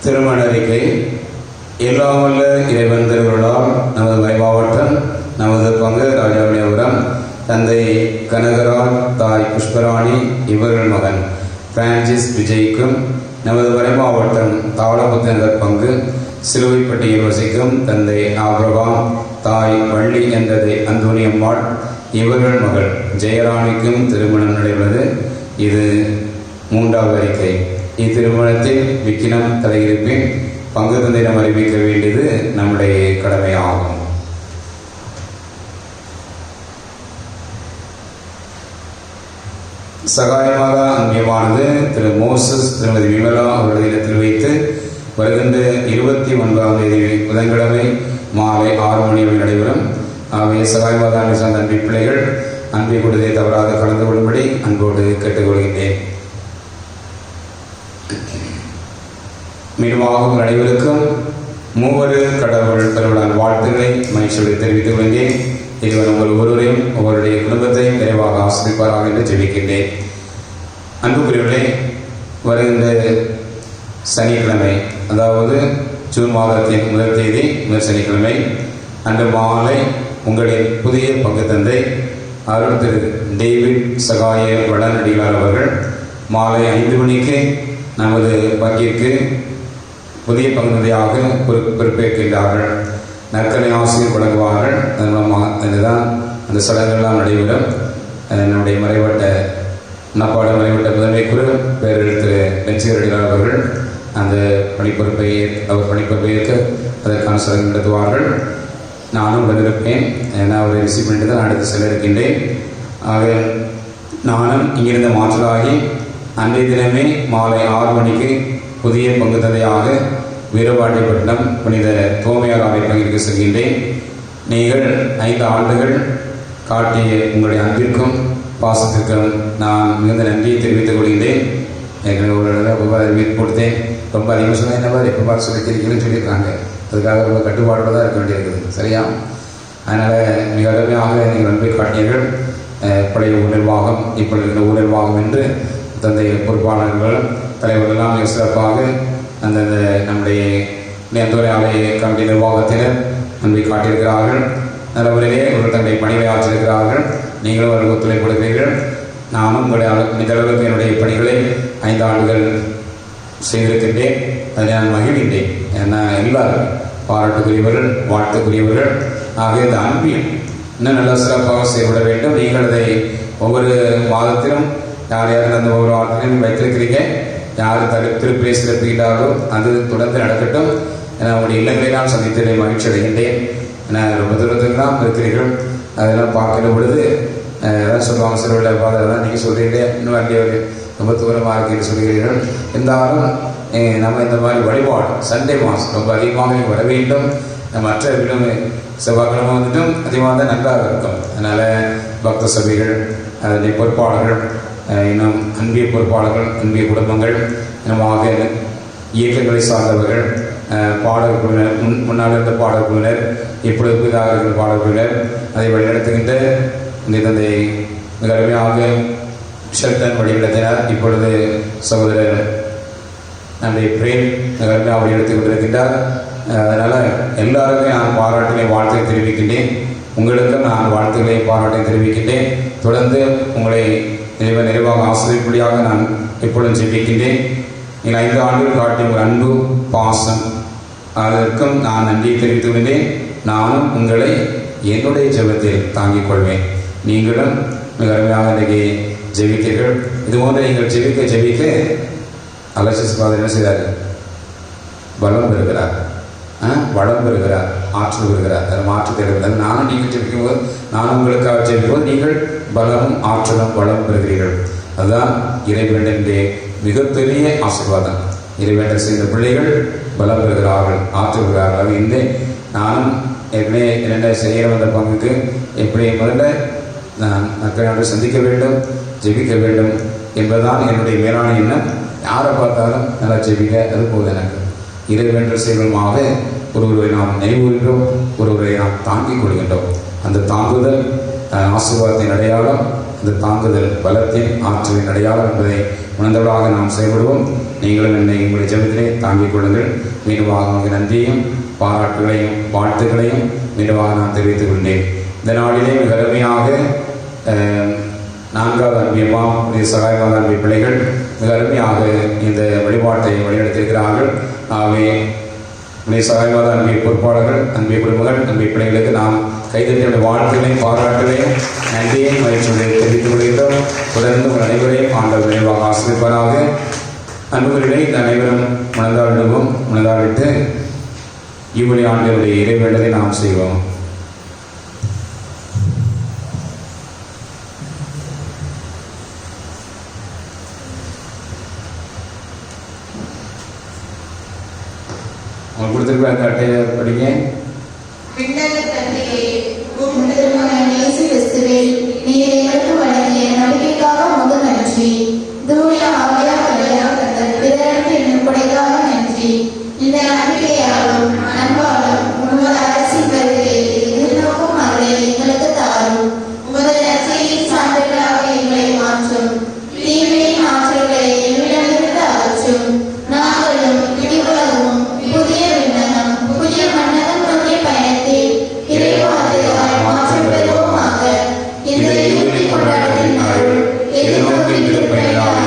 திருமண அறிக்கை. எல்லாம் வல்ல இறைவன் திருவருளால் நமது மாவட்டம் நமது பங்கு ராஜாமணிபுரம் தந்தை கனகராஜ், தாய் புஷ்பராணி இவர்கள் மகன் பிரான்சிஸ் விஜய்க்கும், நமது வரை மாவட்டம் தாவளமுத்து பங்கு சிலுவைப்பட்டியில் வசிக்கும் தந்தை ஆபிரகாம், தாய் வள்ளி என்றதை அந்தோனியம்மாள் இவர்கள் மகள் ஜெயராணிக்கும் திருமணம் நடைபெறுவது. இது 3வது அறிக்கை. இத்திருமணத்தில் விக்கினம் தலையிருப்பின் பங்கு தந்தையிடம் அறிவிக்க வேண்டியது நம்முடைய கடமையாகும். சகாயமாக அன்பியமானது திரு மோசஸ் திருமதி விமலா அவருடைய இடத்தில் வைத்து வருகின்ற 29ஆம் தேதி புதன்கிழமை மாலை 6 மணி வரை நடைபெறும். ஆகிய சகாயமாக அன்பை சார்ந்த அன்பி பிள்ளைகள் அன்பை கொடுத்ததை தவறாக கலந்து கொள்ளும்படி அன்போடு கேட்டுக்கொள்கின்றேன். மீண்டுமாக அனைவருக்கும் மூவரு கடவுள் பெருவிழான் வாழ்த்துக்களை மகிழ்ச்சியோடு தெரிவித்துக் கொள்கிறேன். இறைவன் உங்கள் ஒருவரையும் உங்களுடைய குடும்பத்தையும் விரைவாக ஆசிரிப்பாராக என்று ஜெபிக்கின்றேன். அன்புக்குரியவர்களே, வருகின்ற சனிக்கிழமை, அதாவது ஜூன் மாதத்தின் 1 தேதி முதல் சனிக்கிழமை அன்று மாலை உங்களின் புதிய பங்கு தந்தை அருள் திரு டேவிட் சகாய வளனடிகளார் அவர்கள் மாலை 5 மணிக்கு நமது பங்கிற்கு புதிய பங்கு தந்தையாக பொறுப்பேற்கின்றார்கள். நற்கனை ஆசிரியர் வழங்குவார்கள். அதன் மூலமாக இதுதான் அந்த சடங்குகள்லாம் நடைபெறும். நம்முடைய மறைவட்ட நப்பாடு மறைவட்ட முதன்மை குரு பேரெழுத்து பென்சியரடிகளார் அவர்கள் அந்த பணிப்பொறுப்பை ஏற்க அதற்கான சடங்கு நடத்துவார்கள். நானும் உடனிருப்பேன். நான் அவரை ரிசீவ் பண்ணிட்டு தான் அடுத்து செல்ல இருக்கின்றேன். ஆக நானும் இங்கிருந்து மாற்றலாகி அன்றைய தினமே மாலை 6 மணிக்கு புதிய பங்கு தந்தையாக வீரபாண்டியப்பட்டினம் புனித தோமையார் அமைப்பங்கிற்கு செல்கின்றேன். நீங்கள் 5 ஆண்டுகள் காட்டிய உங்களுடைய அன்பிற்கும் பாசத்திற்கும் நான் மிகுந்த நன்றியை தெரிவித்துக் கொள்கின்றேன். ஏற்கனவே ஒரு ரொம்ப அறிவிப்பு கொடுத்தேன். ரொம்ப அதிகமாக சொன்னால் என்ன மாதிரி எப்போ பார்த்து சொல்லிக்கிறீங்கன்னு சொல்லியிருக்காங்க. அதுக்காக ரொம்ப கட்டுப்பாடு தான் இருக்க வேண்டியிருக்குது. சரியா? அதனால் மிக அருமையாக நீங்கள் அன்பை காட்டினீர்கள். பழைய ஊர் நிர்வாகம், இப்பொழுது இருக்கிற ஊர் நிர்வாகம் என்று தந்தை பொறுப்பாளர்கள் தலைவர்களெல்லாம் மிக சிறப்பாக அந்தந்த நம்முடைய நேர்ந்துறை ஆலய கமிட்டி நிர்வாகத்தினர் அன்பை காட்டியிருக்கிறார்கள். நல்ல முறையிலே ஒரு தங்களை பணியை ஆற்றியிருக்கிறார்கள். நீங்களும் அவர்கள் ஒத்துழைப்பு கொடுக்கிறீர்கள். நானும் உங்களுடைய நிகழ்வுக்கு என்னுடைய பணிகளை 5 ஆண்டுகள் செய்திருக்கின்றேன். அதை நான் மகிழ்கின்றேன். ஏன்னா எல்லாரும் பாராட்டுக்குரியவர்கள், வாழ்த்துக்குரியவர்கள். ஆக இந்த அன்பில் இன்னும் நல்ல சிறப்பாக செயல்பட வேண்டும். நீங்கள் அதை ஒவ்வொரு மாதத்திலும் யார் அந்த ஒவ்வொரு வாரத்திலும் வைத்திருக்கிறீங்க. யார் திருப்பி சிறப்புகிறார்களோ அது தொடர்ந்து நடக்கட்டும். ஏன்னா அவங்களுடைய இல்லங்களை நான் சந்தித்ததை மகிழ்ச்சி அடைகின்றேன். ஏன்னா ரொம்ப தூரத்துக்கு தான் இருக்கிறீர்கள். அதெல்லாம் பார்க்கிற பொழுது அதான் சொல்லுவாங்க, சிறுவிழா பாதெல்லாம் நீங்கள் சொல்கிறீங்களே இன்னும் வண்டியோடு ரொம்ப தூரமாக இருக்குன்னு சொல்கிறீர்கள். இருந்தாலும் நம்ம இந்த மாதிரி வழிபாடு சண்டே மாதம் ரொம்ப அதிகமாக வர வேண்டும். மற்ற விடுமை செவ்வாய்க்கிழமை வந்துட்டும் அதிகமாக தான் நன்றாக இருக்கும். அதனால் பக்த சபைகள், அதனுடைய பொறுப்பாளர்கள், இன்னும் அன்பிய பொறுப்பாளர்கள், அன்பிய குடும்பங்கள், இன்னமாக இயக்கங்களை சார்ந்தவர்கள், பாடல் குழுவினர், முன்னால் இருந்த பாடல் குழுவினர், இப்பொழுது புதிதாக இருக்கிற பாடல் குழுவினர், அதை வழிநடத்துகின்ற இந்த தந்தை மிக அருமையாக ஷெல்டன் வழிநடத்தினார். இப்பொழுது சகோதரர் நம்முடைய பிரேம் மிக அருமையாக வழிநடத்தி கொண்டிருக்கின்றார். அதனால் எல்லாருக்கும் நான் பாராட்டுகளையும் வாழ்த்தை தெரிவிக்கின்றேன். உங்களுக்கும் நான் வாழ்த்துக்களையும் பாராட்டையும் தெரிவிக்கின்றேன். தொடர்ந்து உங்களை நிறைவாக ஆசிரியப்படியாக நான் எப்பொழுதும் ஜெபிக்கின்றேன். நீங்கள் 5 ஆண்டுகள் காட்டிய ஒரு அன்பு, பாசம், அதற்கும் நான் நன்றியை தெரிவித்துக் கொண்டேன். நானும் உங்களை என்னுடைய ஜெபத்தில் தாங்கிக் கொள்வேன். நீங்களும் மிக அருமையாக இன்றைக்கு ஜெபித்தீர்கள். இதுபோன்று நீங்கள் ஜெபிக்க அலட்சிய பாதர் என்ன செய்தார்? பலம் பெறுகிறார், வளம் பெறுகிறார், ஆற்றல் பெறுகிறார். அதை மாற்று தேடுகிறார். நானும் நீங்கள் ஜெபிக்கும் போது, நானும் உங்களுக்காக ஜெபிக்கும் போது நீங்கள் பலமும் ஆற்றலும் வளம் பெறுகிறீர்கள். அதுதான் இறைவேண்டனுடைய மிகப்பெரிய ஆசீர்வாதம். இறைவேண்டல் செய்த பிள்ளைகள் பலம் பெறுகிறார்கள், ஆற்றல் பெறுகிறார்கள். இந்த நானும் ஏற்கனவே என்னென்ன செய்கிற வந்த பங்குக்கு எப்படி முதல்ல நான் மக்களோடு சந்திக்க வேண்டும், ஜெபிக்க வேண்டும் என்பதுதான் என்னுடைய மேலான எண்ணம். யாரை பார்த்தாலும் நல்லா ஜெபிக்க, அது போதும் எனக்கு. இறைவேண்டல் செய்வமாக ஒருவரை நாம் நினைவுகின்றோம், ஒருவரை நாம் தாங்கிக் கொள்கின்றோம். அந்த தாங்குதல் ஆசீர்வாதத்தின் அடையாளம். இந்த தாங்குதல் பலத்தின் ஆற்றலின் அடையாளம் என்பதை உணர்ந்தவர்களாக நாம் செயல்படுவோம். நீங்களும் என்னை உங்களுடைய ஜெபத்திலே தாங்கிக் கொள்ளுங்கள். மீண்டுமாக உங்களுக்கு நன்றியும் பாராட்டுகளையும் வாழ்த்துக்களையும் மீண்டுமாக நான் தெரிவித்துக் கொண்டேன். இந்த நாளிலே மிக அருமையாக 4வது அன்பியம்மா சகாயமாக அன்பிய பிள்ளைகள் மிக அருமையாக இந்த வழிபாட்டை வழிநடத்தியிருக்கிறார்கள். ஆகவே சகாயமாக அன்பிய பொறுப்பாளர்கள், அன்பிய குடும்பங்கள், அன்பிய பிள்ளைகளுக்கு நாம் கைதட்டிய வாழ்த்துக்களையும் பாராட்டுகளையும் நன்றியையும் மகிழ்ச்சியை தெரிவித்துக் கொள்கிறோம். தொடர்ந்து உங்கள் அனைவரையும் ஆண்டவர் விரைவாக ஆசிரியப்பாராக. அன்புகளிலே இந்த அனைவரும் மனதாவிட்டு இவ்வளி ஆண்டவருடைய இறைவேண்டதை நாம் செய்வோம். அவங்க கொடுத்துருக்க அந்த அட்டையை படிங்க. விண்ணக தந்தையே, உம் திருமகன் இயேசு கிறிஸ்துவில் நீர் எங்களுக்கு வழங்கிய நம்பிக்கைக்காக உமக்கு நன்றி. தூய ஆவியார் வழியாக தந்த பிறருக்கு இன்னும் கொடைக்காக நன்றி. இந்த நம்பிக்கையாலும் அன்பாலும் உமது அரசின் வருகையை எதிர்நோக்கும் அதை எங்களுக்கு தாரும். உமது நற்செய்தியின் சான்றுகளாக எங்களை மாற்றும். தீமையின் ஆற்றல்களை எம்மிடமிருந்து அகற்றும். நாங்களும் இவ்வுலகமும் புதிய விண்ணகம் புதிய மன்னகம் நோக்கிய பயணத்தில் இறைவார்த்தையால் மாற்றம் பெறுவோமாக. இந்த இறுதி கொண்டாட்டத்தின் நாள் எதிர்நோக்கி திருப்பயணம்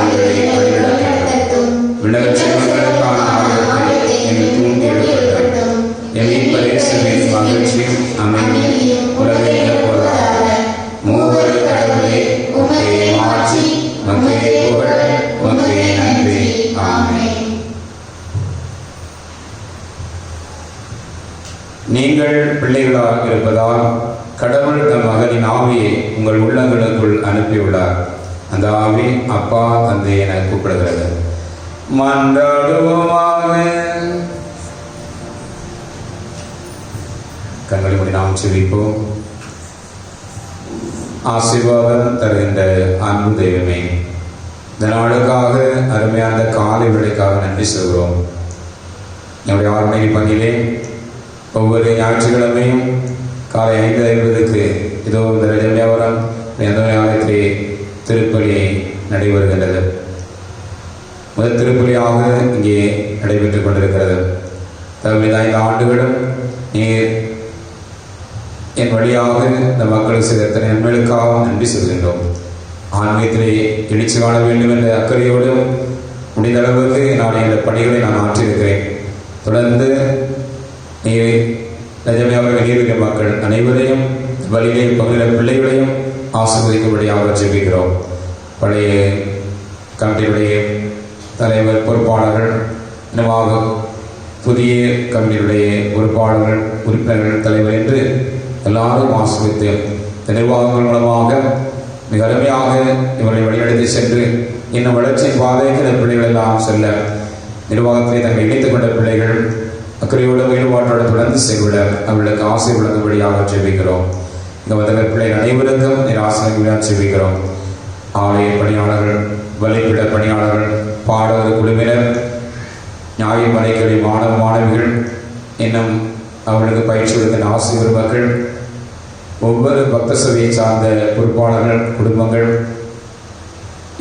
நடத்தும். விண்ணகங்களுக்கான ஆர்வத்தை எங்கள் தூண்டி எழுப்பட்டும். என் பரிசுகளின் மகிழ்ச்சியும் அமைதியும் உலகை போதாக. மூவர் கடவுளே, உமக்கே ஆட்சி, உமக்கே புகழ், உமக்கே நன்றி. ஆமென். நீங்கள் பிள்ளைகளாக இருப்பதால் கடவுள் தம் மகனின் ஆவியை உங்கள் உள்ளங்களுக்குள் அனுப்பியுள்ளார். அந்த ஆவி அப்பா தந்தை என கூப்பிடுகிறது. மன்றாடுவோமாக. கண்களை மூடி நாம் செபிப்போம். ஆசீர்வாதம் தருகின்ற அன்பு தெய்வமே, இந்த நாளுக்காக அருமையான காலை வேளைக்காக நன்றி சொல்கிறோம். என்னுடைய 6 மணி பங்கிலே ஒவ்வொரு ஞாயிற்றுக்கிழமையும் காலை 5:50 இதோ இந்த வியாபாரம் ஆலயத்திலே திருப்பலி நடைபெறுகின்றது. முதல் திருப்பலியாக இங்கே நடைபெற்றுக் கொண்டிருக்கிறது. தவிர 5 ஆண்டுகளும் நீர் என் வழியாக இந்த மக்களுக்கு செய்த எத்தனை நன்மைகளுக்காக நன்றி சொல்கின்றோம். ஆன்மீகத்திலே எழுச்சி காண வேண்டும் என்ற அக்கறையோடும் முடிந்த அளவுக்கு நான் இந்த பணிகளை நான் ஆற்றியிருக்கிறேன். தொடர்ந்து நீர் நிஜமையாக வெளியிருக்கிற மக்கள் அனைவரையும் வழியிலே பகுதியில பிள்ளைகளையும் ஆசீர்வதிக்கும்படியாக ஜெபிக்கிறோம். பழைய கமிட்டியுடைய தலைவர் பொறுப்பாளர்கள், இன்னமாக புதிய கமிட்டியுடைய பொறுப்பாளர்கள், உறுப்பினர்கள், தலைவர் என்று எல்லாரும் ஆசீர்வதித்து இந்த நிர்வாகங்கள் மூலமாக மிக அருமையாக இவர்களை வழிநடத்தி சென்று இன்னும் வளர்ச்சி பாதைக்கு இந்த பிள்ளைகள் எல்லாம் செல்ல நிர்வாகத்திலே தங்களை இணைத்துக் கொண்ட பிள்ளைகள் அக்கறையோடு ஈடுபாட்டோடு தொடர்ந்து செயல்பட அவர்களுக்கு ஆசை வழங்கும்படியாக ஜெபிக்கிறோம். இங்கே வந்த பிள்ளைகள் அனைவருக்கும் நீர் ஆசிரியர்களாக ஜெபிக்கிறோம். ஆலய பணியாளர்கள், வழிபிட பணியாளர்கள், பாடகர் குழுவினர், நியாய மலைக்கடி மாணவ மாணவிகள், இன்னும் அவர்களுக்கு பயிற்சி கொடுத்த ஆசிரியர் மக்கள், ஒவ்வொரு பக்த சபையை சார்ந்த பொறுப்பாளர்கள் குடும்பங்கள்,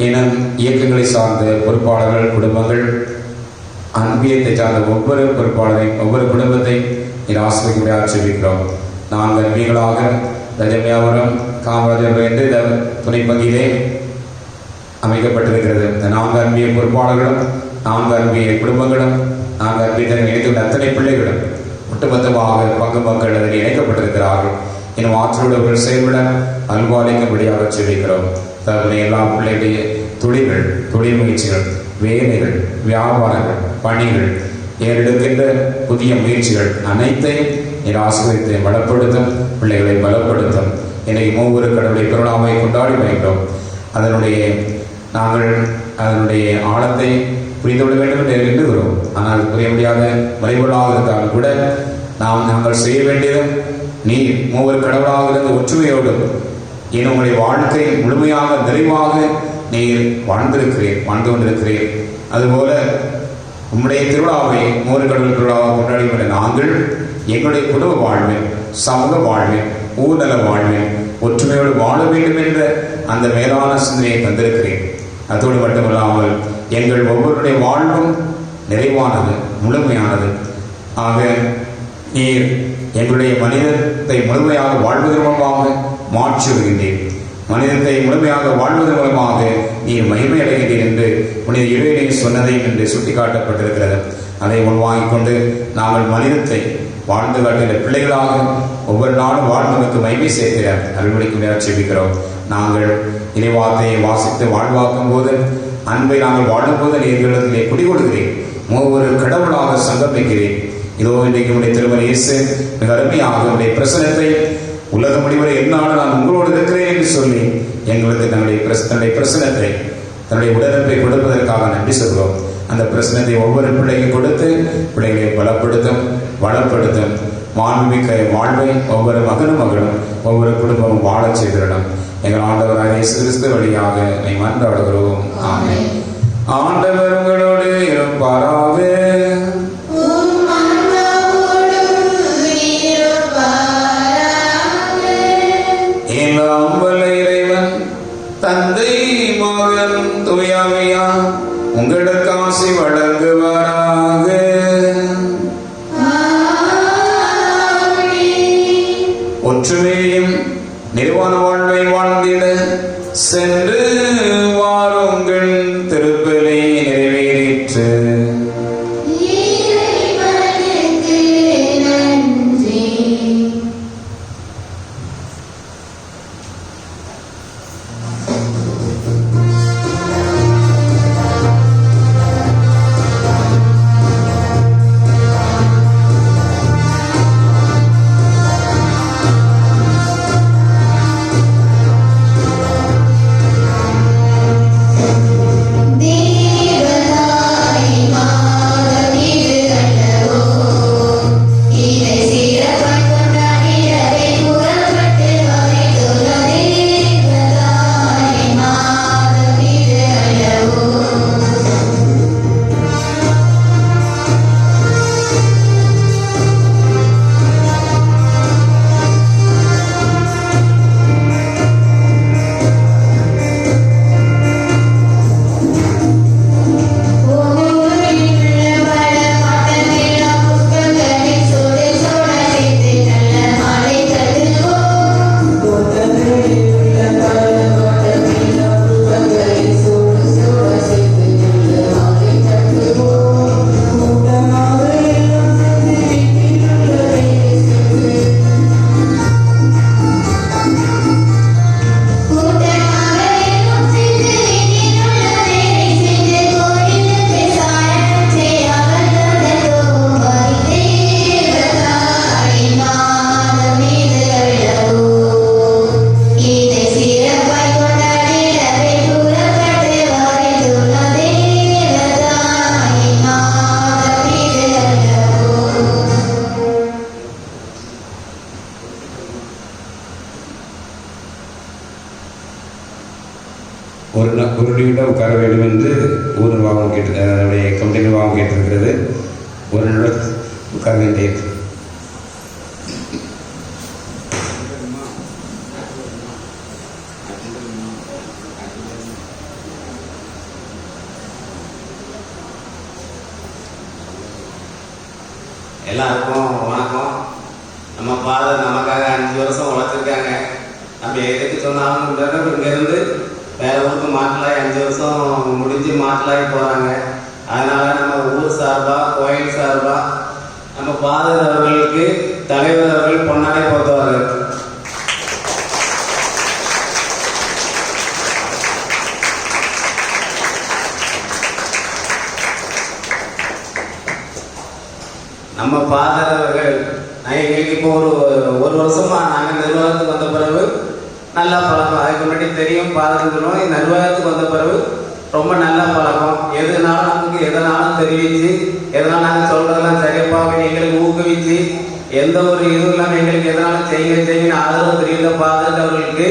இன்னும் இயக்கங்களை சார்ந்த பொறுப்பாளர்கள் குடும்பங்கள், அன்பியத்தை சார்ந்த ஒவ்வொரு பொறுப்பாளரையும் ஒவ்வொரு குடும்பத்தை நீர் ஆசிரியர்களாக ஜெபிக்கிறோம். நாங்கள் அன்பியங்களாக ரஜமியாபுரம் காமராஜர் என்று இந்த துணை பங்கிலே அமைக்கப்பட்டிருக்கிறது. இந்த 4 அன்பிய பொறுப்பாளர்களும் 4 அன்பிய குடும்பங்களும் 4 அன்பியத்தை இணைத்துள்ள அத்தனை பிள்ளைகளும் ஒட்டுமொத்தமாக பங்கு மக்கள் அதில் இணைக்கப்பட்டிருக்கிறார்கள். இன்னும் ஆற்றலுடன் செயல்பட அல்வாளிக்கும்படியாக ஜெபிக்கிறோம். தவிர எல்லா பிள்ளைகளுடைய தொழில்கள், தொழில் முயற்சிகள், வேலைகள், வியாபாரங்கள், பணிகள், ஏறெடுக்கின்ற புதிய முயற்சிகள் அனைத்தையும் நீர் ஆசீர்வதித்து பலப்படுத்தும், பிள்ளைகளை பலப்படுத்தும். இன்னைக்கு மூவரு கடவுளை பெருநாமை கொண்டாடி வைக்கிறோம். நாங்கள் அதனுடைய ஆழத்தை புரிந்து கொள்ள வேண்டும் என்று எண்ணுகிறோம். ஆனால் புரிய முடியாத மறைபொருளாக இருந்தாலும் கூட நாங்கள் செய்ய வேண்டியதும் நீர் மூவர் கடவுளாக இருந்த ஒற்றுமையோடும் இன்னும் உங்களுடைய வாழ்க்கை முழுமையாக நிறைவாக நீர் வாழ்ந்து கொண்டிருக்கிறீர். அதுபோல உம்முடைய திருவிழாவை மூவர் கடவுள் திருவிழாவாக கொண்டாடி நாங்கள் எங்களுடைய குடும்ப வாழ்வில், சமூக வாழ்வில், ஊர்நல வாழ்வில் ஒற்றுமையோடு வாழ வேண்டும் என்ற அந்த மேலான சிந்தனையை தந்திருக்கிறேன். அதோடு மட்டுமல்லாமல் எங்கள் ஒவ்வொருடைய வாழ்வும் நிறைவானது, முழுமையானது. ஆக நீர் எங்களுடைய மனிதத்தை முழுமையாக வாழ்வதன் மூலமாக மாற்றி வருகின்றேன். மனிதத்தை முழுமையாக வாழ்வதன் மூலமாக நீர் மகிமை அடைகின்றீர் என்று புனித இறைவனை சொன்னதை என்று சுட்டிக்காட்டப்பட்டிருக்கிறது. அதை உள்வாங்கிக் கொண்டு நாங்கள் மனிதத்தை வாழ்ந்து காட்டுகிற பிள்ளைகளாக ஒவ்வொரு நாளும் வாழ்ந்தவருக்கு மகிமை சேர்க்கிற அருள்மொழிக்கு நேர்ச்சிக்கிறோம். நாங்கள் இறைவார்த்தையை வாசித்து வாழ்வாக்கும் போது, அன்பை நாங்கள் வாழும்போது நீர்களிடத்திலே குடிகொடுக்கிறேன், ஒவ்வொரு கடவுளாக சங்கமிக்கிறேன். இதோ இன்றைக்கு உடைய திருமண இயேசு மிக அருமையாக உடைய பிரசனத்தை உலக முடிவரை என்னாலும் நான் உங்களோடு இருக்கிறேன் என்று சொல்லி எங்களுக்கு தன்னுடைய பிரசனத்தை, தன்னுடைய உடனப்பை கொடுப்பதற்காக நன்றி சொல்கிறோம். அந்த பிரசனத்தை ஒவ்வொரு பிள்ளைக்கும் கொடுத்து பிள்ளைகளை பலப்படுத்தும், வளப்படுத்தும். மாண்புமிக்க வாழ்வை ஒவ்வொரு மகனும் ஒவ்வொரு குடும்பமும் வாழச் செய்திடணும். எங்கள் ஆண்டவராக இயேசு கிறிஸ்து வழியாக மன்றாடுகிறோம். ஆமென். ஆண்டவர் உங்களோடு இருப்பாராக. எல்லாம் வல்ல இறைவன் தந்தை, மகன், தூய ஆவியார் உங்களுக்கு ஆசி வழங்குவாராக. ஒற்றுமையும் நிர்வாண வாழ்வை வாழ்ந்திட சென்று வாருங்கள். திருப்பலி நிறைவேறிற்று. ஒரு நிமிடம் உட்கார வேண்டும் என்று ஊர் நிர்வாகம் அதனுடைய கமிட்டி நிர்வாகம் கேட்டிருக்கிறது. ஒரு நிமிடம் உட்கார வேண்டியது. எல்லாருக்கும் வணக்கம். நம்ம ஃபாதர் நமக்காக 5 வருஷம் உழைச்சிருக்காங்க. நம்ம எதுக்கு சொன்னாலும் இங்கேருந்து வேற ஊருக்கு மாற்றலாகி 5 வருஷம் முடிஞ்சு மாற்றலாகி போகிறாங்க. அதனால நம்ம ஊர் சார்பாக, கோயில் சார்பாக நம்ம ஃபாதர் அவர்களுக்கு தலைவர் அவர்கள் பொன்னாடை போத்துவார்கள். நம்ம ஃபாதர் அவர்கள் எங்களுக்கு இப்போ ஒரு வருஷமா நாங்கள் நிர்வாகத்துக்கு வந்த பிறகு நல்லா பழக்கம். அதுக்கு முன்னாடி தெரியும் ஃபாதர்னு சொல்லுவோம். நிர்வாகத்துக்கு வந்த பிறகு ரொம்ப நல்ல பழக்கம். எதுனாலும் நமக்கு எதனாலும் தெரிவித்து, எதனாலும் நாங்கள் சொல்றதெல்லாம் சரியப்பா அப்படின்னு எங்களுக்கு ஊக்குவிச்சு, எந்த ஒரு இதுவும் இல்லாமல் எங்களுக்கு எதனாலும் செய்யுங்க ஆதரவு தெரிவித்த ஃபாதர் அவர்களுக்கு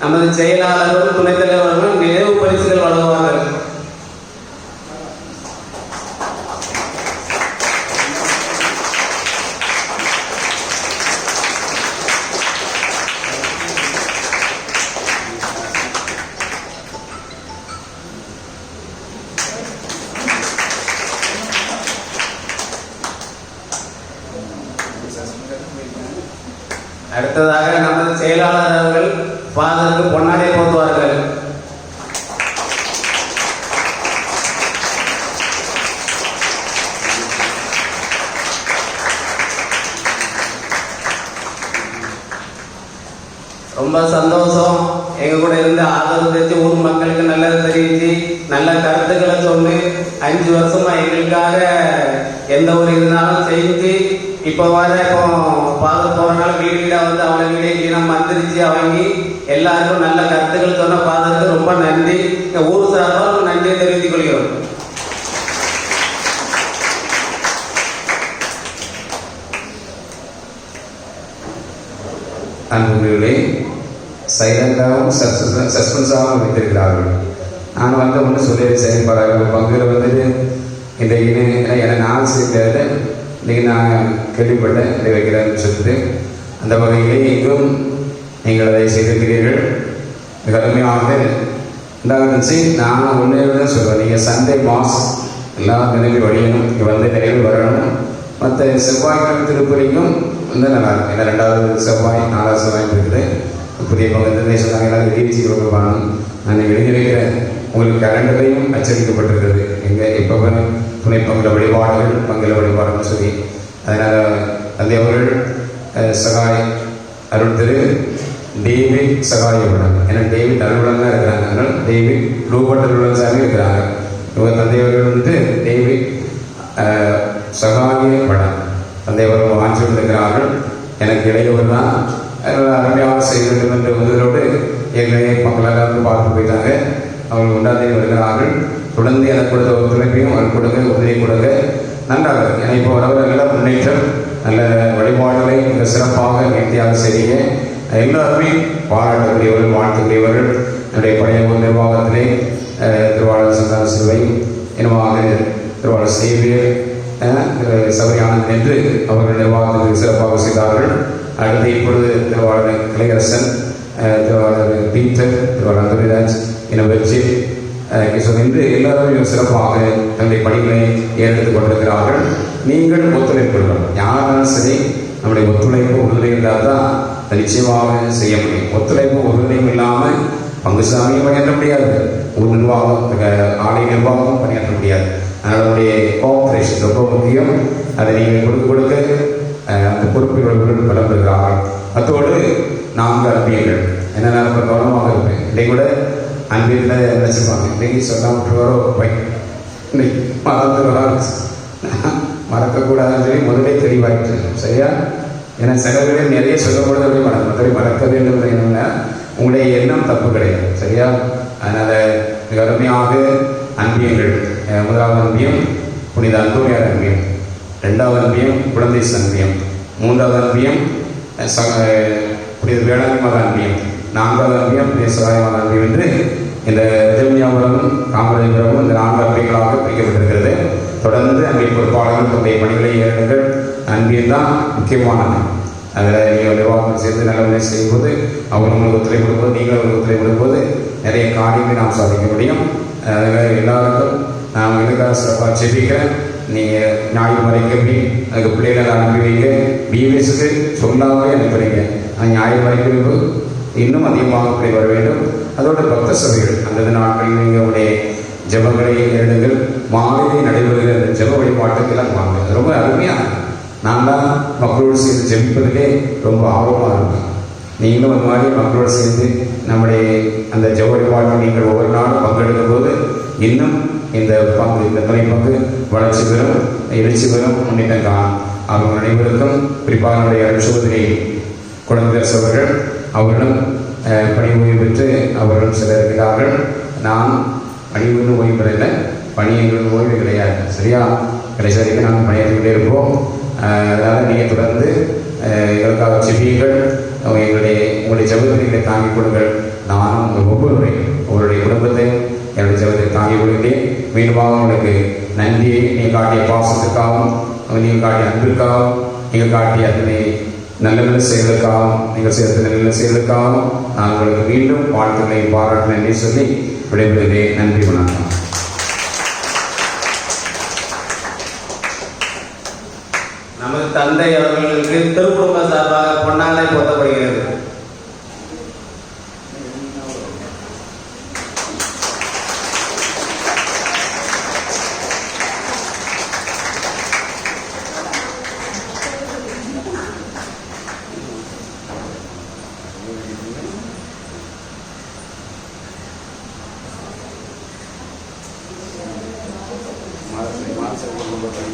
நமது செயலாளர்கள், துணைத் தலைவர்கள் நினைவு பரிசுகள் வழங்குவார்கள். அடுத்ததாக நமது செயலாளர் அவர்கள் ஃபாதருக்கு பொன்னாடை போத்துவார்கள். ரொம்ப சந்தோஷம். எங்க கூட இருந்து ஆதரவு தெரிஞ்சு ஊர் மக்களுக்கு நல்லது தெரிவிச்சு நல்ல கருத்துக்களை சொல்லி 5 வருஷமா எங்களுக்காக எந்த ஒரு இருந்தாலும் செஞ்சு இப்போ பார்க்க போறனால வீடு வீடா வந்து அவளை வீடே நம்ம மந்திரிச்சு அவங்க எல்லாருக்கும் நல்ல கருத்துக்கள் சொன்ன பாதத்துக்கு ரொம்ப நன்றி. இந்த ஊர் சார்பாக நன்றியை தெரிவித்துக் கொள்கிறோம். அன்புகளே, சைலண்டாகவும் சஸ்பென்ஸாகவும் வைத்திருக்கிறார்கள். நான் வந்து ஒன்று சொல்லி செயல்படாத பங்குல வந்துட்டு இன்றைக்கு எனக்கு நான் சேர்ந்த இன்றைக்கி நான் கேள்விப்பட்டேன் இதை வைக்கிறேன்னு சொல்லிட்டு அந்த வகையிலே இங்கும் நீங்கள் அதை செய்திருக்கிறீர்கள். மிக அருமையாக இருந்துச்சு. நான் ஒன்றே தான் சொல்லுவேன், நீங்கள் சண்டே மாஸ் எல்லாம் நினைவு வழியணும், இங்கே வந்து நிறைவு வரணும். மற்ற செவ்வாய்க்கிழமை திருப்பதிக்கும் வந்து நல்லா இருக்கும். ஏன்னா 2வது செவ்வாய் 4வது செவ்வாய் இருக்குது. புதிய பங்கு சொன்னாங்க எல்லாரும் எழுதி கொடுப்பாங்க. நான் எழுதி வைக்கிறேன். உங்களுக்கு கலண்டரையும் அச்சடிக்கப்பட்டிருக்கிறது. எங்கே எப்போ துணை பங்குல வழிபாடுகள் பங்குல வழிபாடுன்னு சொல்லி. அதனால் தந்தை அவர்கள் சகாய் அருள் திரு டேவிட் சகாயப்படம், ஏன்னா டேவிட் அலுவலகம் தான் இருக்கிறாங்க. அதனால் டேவிட் ரூபட் அலுவலகம் இருக்கிறாங்க. இவங்க தந்தை அவர்கள் வந்து டேவிட் சகாயப்படம் தந்தை அவர்கள் வாங்கி கொண்டிருக்கிறார்கள். எனக்கு இடையவர் தான் அருமையாக செய்ய வேண்டும் என்று வந்ததோடு எங்களை மக்களாக பார்த்து போயிட்டாங்க. அவர்கள் உண்டாதே வருகிறார்கள். தொடர்ந்து எனக்கு கொடுத்த ஒத்துழைப்பையும் அவர் கொடுங்க, உதவி கொடுங்க. நன்றாக ஏன்னா இப்போ வரவர் நல்ல முன்னேற்றம், நல்ல வழிபாடுகளை மிக சிறப்பாக நேர்த்தியாக செய்ய எல்லாருமே பாராட்டக்கூடியவர்கள், வாழ்த்துக்கூடியவர்கள். என்னுடைய பழைய நிர்வாகத்திலே திருவாளர் சந்தான சிலுவை இனமாக திருவாளர் சேவியர் சபையானது என்று அவர்கள் நிர்வாகத்தில் சிறப்பாக செய்தார்கள். அடுத்து இப்பொழுது திருவாளர் கலையரசன், திருவாளர் பீட்டர், திருவாளர் அந்தோனிராஜ் என வச்சு என்று எல்லாரும் சிறப்பாக தன்னுடைய பணிகளை ஏறெடுத்துக் கொண்டிருக்கிறார்கள். நீங்கள் ஒத்துழைப்பு கொடுக்கணும். யாராலும் சரி நம்முடைய ஒத்துழைப்பு உறுதுணை இருந்தால் தான் நிச்சயமாக செய்ய முடியும். ஒத்துழைப்பு உறுதுணையும் இல்லாமல் பங்குசாமியும் பணியாற்ற முடியாது, ஊர் நிர்வாகம் ஆலை நிர்வாகம் பணியாற்ற முடியாது. அதனுடைய கோஆப்ரேஷன் ரொம்ப முக்கியம். அதை நீங்கள் கொடுக்க அந்த பொறுப்புகள் பலப்படுகிறார்கள். அத்தோடு 4 அன்பியங்கள் என்ன நான் இப்போ கவனமாக இருப்பேன். இன்றைக்கு கூட அன்பியத்தில் நினச்சிருப்பாங்க, இன்றைக்கி சொல்லாம விட்டுவாரோ இன்னைக்கு மறக்கக்கூடாதுன்னு சொல்லி முதலே தெளிவாயிட்டு சரியா. ஏன்னா சில பேர் நிறைய சொல்லக்கூடாது அப்படி மறக்க மறக்க வேண்டும் என்னன்னா உங்களுடைய எண்ணம் தப்பு கிடையாது சரியா. அதனால் மிக அருமையாக அன்பியங்கள். 1வது அன்பியம் புனித அந்தோனியார் அன்பியம், 2வது அன்பியம் குழந்தை அன்பியம், 3வது அன்பியம் புனித வேளாண் மத அன்பியம், 4வது அன்பியம் புனித சகாய மத அன்பியம் என்று இந்த ரஜமியாபுரமும் காமராஜபுரமும் இந்த 4 அன்பியங்களாக பிரிக்கப்பட்டிருக்கிறது. தொடர்ந்து அன்பிய பொறுப்பாளர்கள் தன்னுடைய பணிகளை ஏறுங்கள். அன்பியம் தான் முக்கியமானது. அதில் நீங்கள் நிர்வாகம் சேர்ந்து நல்ல செய்யும்போது அவங்க உங்களுக்கு ஒத்துழைப்பு கொடுக்கும்போது, நீங்கள் அவங்களுக்கு ஒத்துழைப்பு கொடுக்கும்போது நிறைய காரியங்களை நாம் சாதிக்க முடியும். அதில் எல்லாருக்கும் நான் இதுக்காக சிறப்பாக செபிக்கிறேன். நீங்கள் ஞாயிற்றுமறைக்கு அதுக்கு பிள்ளைகளை அனுப்பி வைங்க. பிஎஸ்க்கு சொல்லாமலே அனுப்புறீங்க. அந்த ஞாயிற்றுமறைக்கு இன்னும் அதிகமாக பிள்ளை வர வேண்டும். அதோட பக்த சபைகள் அந்த நாட்களில் நீங்கள் உடைய ஜபங்களை எழுதுங்கள். மாலையை நடைபெறுகிற அந்த ஜப வழிபாட்டுக்கெல்லாம் வாங்க. அது ரொம்ப அருமையாக நான் தான் மக்களோடு சேர்ந்து ஜெபிப்பதிலே ரொம்ப ஆர்வமாக இருப்பேன். நீங்களும் அந்த மாதிரி மக்களோடு சேர்ந்து நம்முடைய அந்த ஜப வழிபாட்டில் நீங்கள் ஒவ்வொரு நாளும் பங்கெடுக்கும் போது இன்னும் இந்த துணை பங்கு வளர்ச்சி பெறும், எழுச்சி பெறும், முன்னேற்றம் காணும். அவங்க அனைவருக்கும் குறிப்பாக நம்முடைய அருட்சகோதரி குழந்தையரசு அவர்கள் அவர்களும் பணி ஓய்வு பெற்று அவர்களும் சிலர் இருக்கிறார்கள். நான் பணி ஓய்வு பெறலை, பணி எங்களுக்கு ஓய்வு கிடையாது சரியா. கடைசி வரைக்கும் நாங்கள் பணியாற்றிக்கிட்டே இருப்போம். அதனால் நீங்கள் தொடர்ந்து எங்களுக்காக செபியுங்கள். உங்களுடைய ஜபத்தை தாங்கிக் கொடுங்கள். நானும் உங்கள் ஒவ்வொருடைய குடும்பத்தை என்னுடைய ஜபத்தை தாங்கிக் கொடுக்கிறேன். மீண்டுமாக உங்களுக்கு நன்றியை நீங்கள் காட்டிய பாசத்துக்காகவும், நீங்கள் காட்டிய அன்பிற்காகவும், நீங்கள் காட்டிய அத்தனை நல்ல நல்ல செயல்களுக்காகவும், நீங்கள் செய்த நல்ல செயல்களுக்காகவும் நான் உங்களுக்கு மீண்டும் வாழ்த்துக்களை பாராட்டினே சொல்லி விடைபெறுகிறேன். நன்றி, வணக்கம். நமது தந்தை அவர்களுக்கு திருக்குடும்ப சார்பாக பொன்னாக பொன்னாடை போர்த்தப்படுகிறது.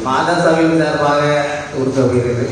மாதா சபையின் சார்பாக கொடுக்கப்படுகிறது.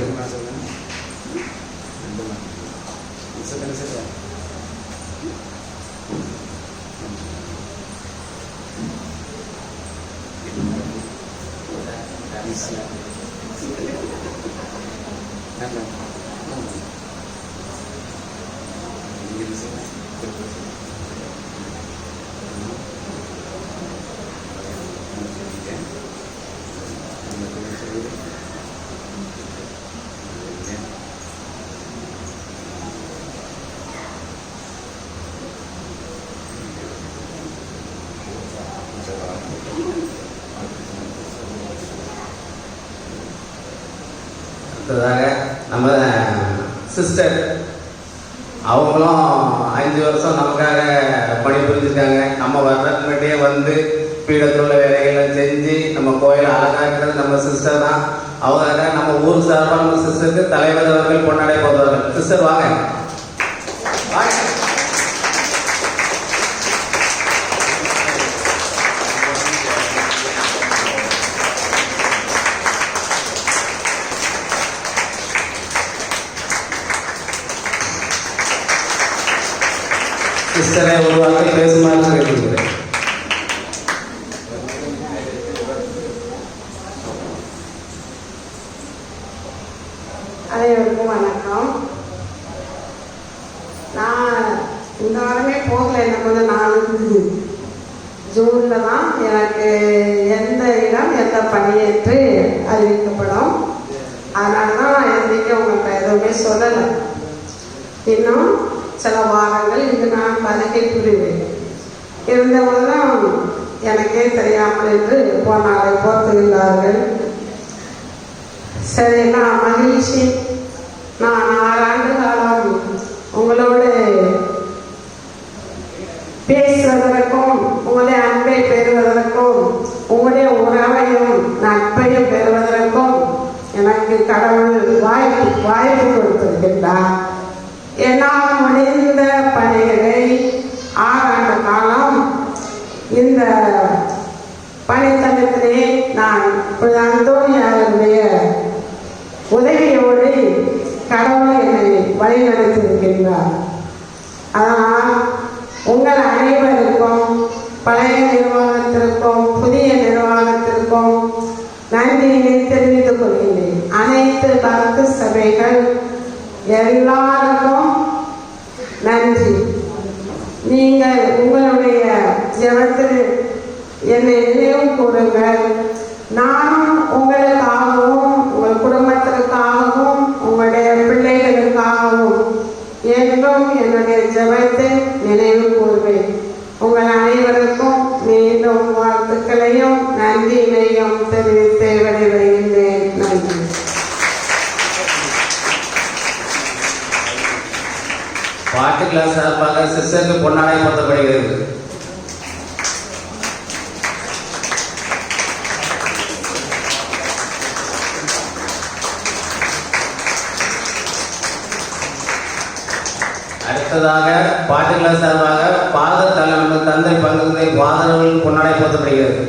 அடுத்ததாக நம்ம சிஸ்டர் அவங்களும் 5 வருஷம் நமக்காக பணிபுரிஞ்சிருக்காங்க. நம்ம வர்றதுக்கு முன்னாடியே வந்து பீடத்துள்ள வேலைகளை செஞ்சு நம்ம கோயிலை அழகாக்குறது நம்ம சிஸ்டர் தான். அவங்க நம்ம ஊர் சார்பாக நம்ம சிஸ்டருக்கு தலைவர் அவர்கள் பொன்னாடை போடுவார்கள். சிஸ்டர் வாங்க வாங்க. சிஸ்டரை ஒரு வார்த்தை பேசுமாறு கேட்டுக்கிறேன். அனைவருக்கும் வணக்கம். நான் இந்த வாரமே போகல. என்ன கொஞ்சம் நாள் ஜூனில் தான் எனக்கு எந்த இடம் எந்த பணி என்று அறிவிக்கப்படும். அதனால தான் எந்திரிக்க உங்களுக்கு எதுவுமே சொல்லலை. இன்னும் சில வாரங்கள் இது நான் வருகை புரிவேன். இருந்தவங்களும் எனக்கே தெரியாமல் என்று போனாலை போர்த்துகிறார்கள். சரி, நான் மகிழ்ச்சி. நான் 6 ஆண்டு காலம் உங்களோடு பேசுவதற்கும் உங்களுடைய அன்பை பெறுவதற்கும் உங்களுடைய உறவையும் நட்பையும் பெறுவதற்கும் எனக்கு கடவுள் வாய்ப்பு கொடுத்திருக்கின்றார். என்னால் முடிந்த பணிகளை 6 ஆண்டு காலம் இந்த பணித்தளத்திலே நான் அந்தோனியாருடைய உதவியோடு கடவுளை என்னை வழிநடத்தியிருக்கின்றார். அதனால் உங்கள் அனைவருக்கும் பழைய நிர்வாகத்திற்கும் புதிய நிர்வாகத்திற்கும் நன்றியினை தெரிவித்துக் கொள்கிறேன். அனைத்து பக்த சபைகள் எல்லாருக்கும் நன்றி. நீங்கள் உங்களுடைய ஜெபத்தில் என்னை நினைவு கூறுங்கள். நானும் உங்களுக்காகவும் உங்கள் குடும்பத்திற்காகவும் உங்களுடைய பிள்ளைகளுக்காகவும் என்றும் என்னுடைய ஜெபத்தை நினைவு கூறுவேன். உங்கள் அனைவருக்கும் மீண்டும் வாழ்த்துக்களையும் நன்றியினையும் தெரிவித்து விடைபெறுகின்றேன். நன்றி. பாட்டு கிளாஸ் சார்பாக சிஸ்டருக்கு பொன்னாடை போர்த்தப்படுகிறது. அடுத்ததாக பாட்டு கிளாஸ் சார்பாக பாதர் நம்ம தந்தை பங்குதை பாதர்கள் பொன்னாடை போர்த்தப்படுகிறது.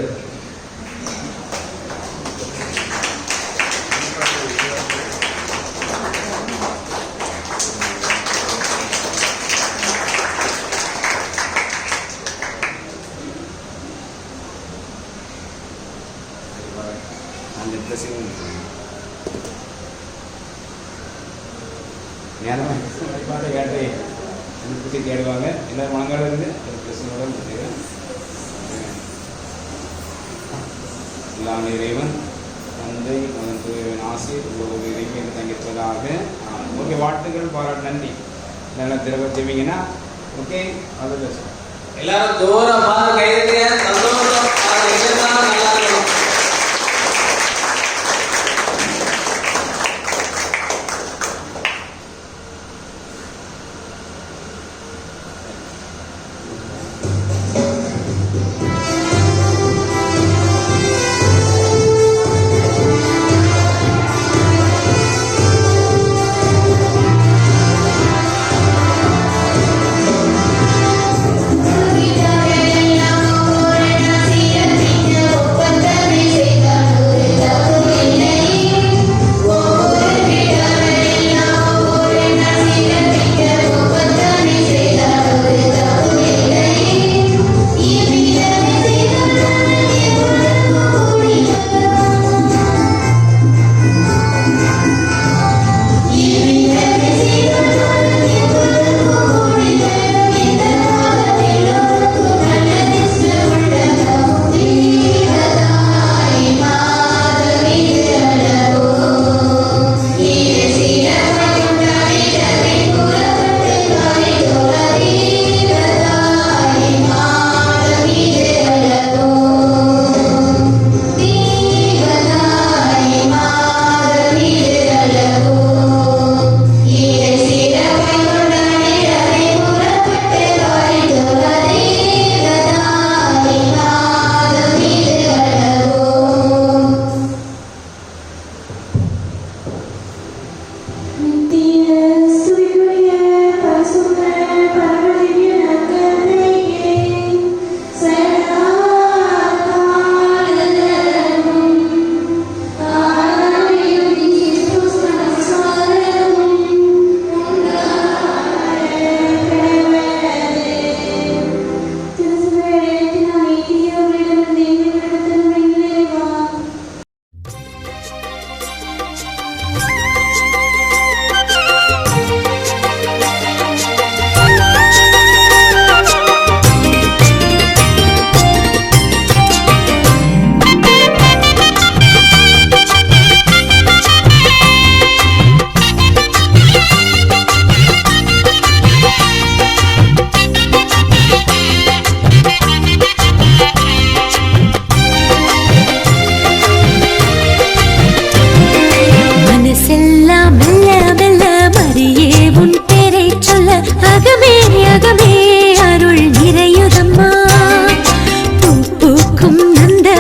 கேடுவாங்க எல்லாரும் மனங்காடு இருந்து பிரச்சனையோட எல்லாம் இறைவன் தந்தை மகன் ஆசை ஒவ்வொரு இறைவன் தங்கிப்பதாக. ஓகே, வாழ்த்துக்கள், பாராட்டு, நன்றி. நல்லா திறவை செய்வீங்கன்னா ஓகே. அது எல்லாரும் ஜோரா பார்த்து கைதுங்க. சந்தோஷம். நல்லா இருக்கும்.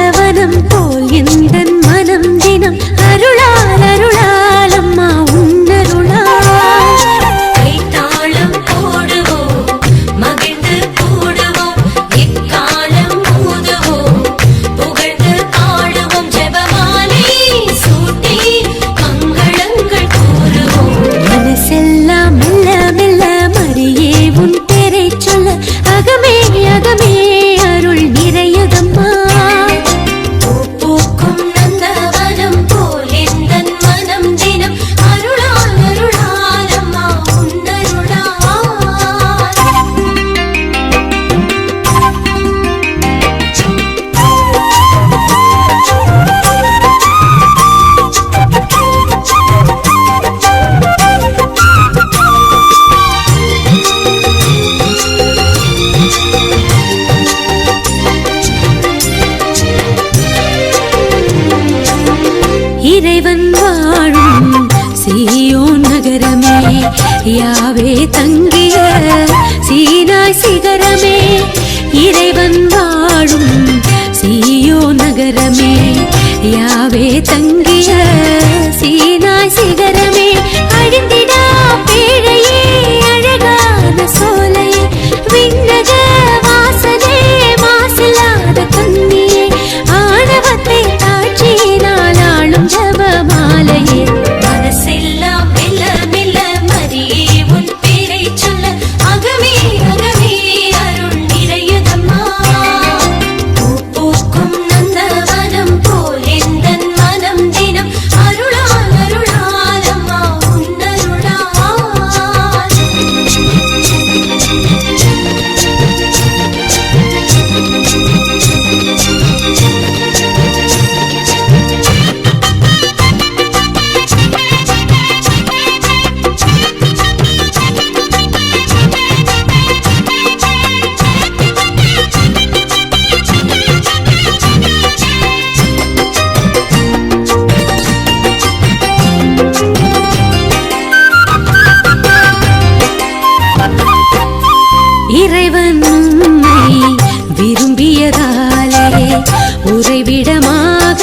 நந்தவனம் போல் எந்தன் மனம் தினம் அருளால் அருளால் அம்மா உன்னருளால் கைத்தாளம் போடுவோம் மகிழ்ந்து கூடுவோம் எக்காலம் ஊதுவோம் புகழ்ந்து பாடுவோம் ஜெபமாலை சூட்டி மங்களங்கள் கூறுவோம் மனசெல்லாம் மெல்ல மெல்ல மரியே உன் பேரை சொல்ல அகமே அகமே அருள் நிறையதம்மா பூக்கும் நந்தவனம் போல் எந்தன் மனம் தினம் அருளால் அருளால் அம்மா உன்னருளால் இறைவன் வாழும் சீயோன் நகரமே யாவே தங்கிய சீனாய் சிகரமே இறைவன் வாழும் சீயோன் நகரமே யாவே தங்கிய சீனாய் சிகரமே அழிந்திடா பேழையே அழகான சோலையே விண்ணக வாசலே மாசில்லாத கண்ணியே ஆணவத்தை தாட்சியினால் ஆளும் ஜபமாலையே மனசெல்லாம் மெல்ல மெல்ல மரியே உன் பேரை சொல்ல அகமே அகமே அருள் நிறையதம்மா பூக்கும் நந்தவனம் போல் எந்தன் மனம் தினம் அருளால் அருளால் அம்மா உன்னருளால் இறைவன் உன்னை விரும்பியதாலே உறைவிடமாக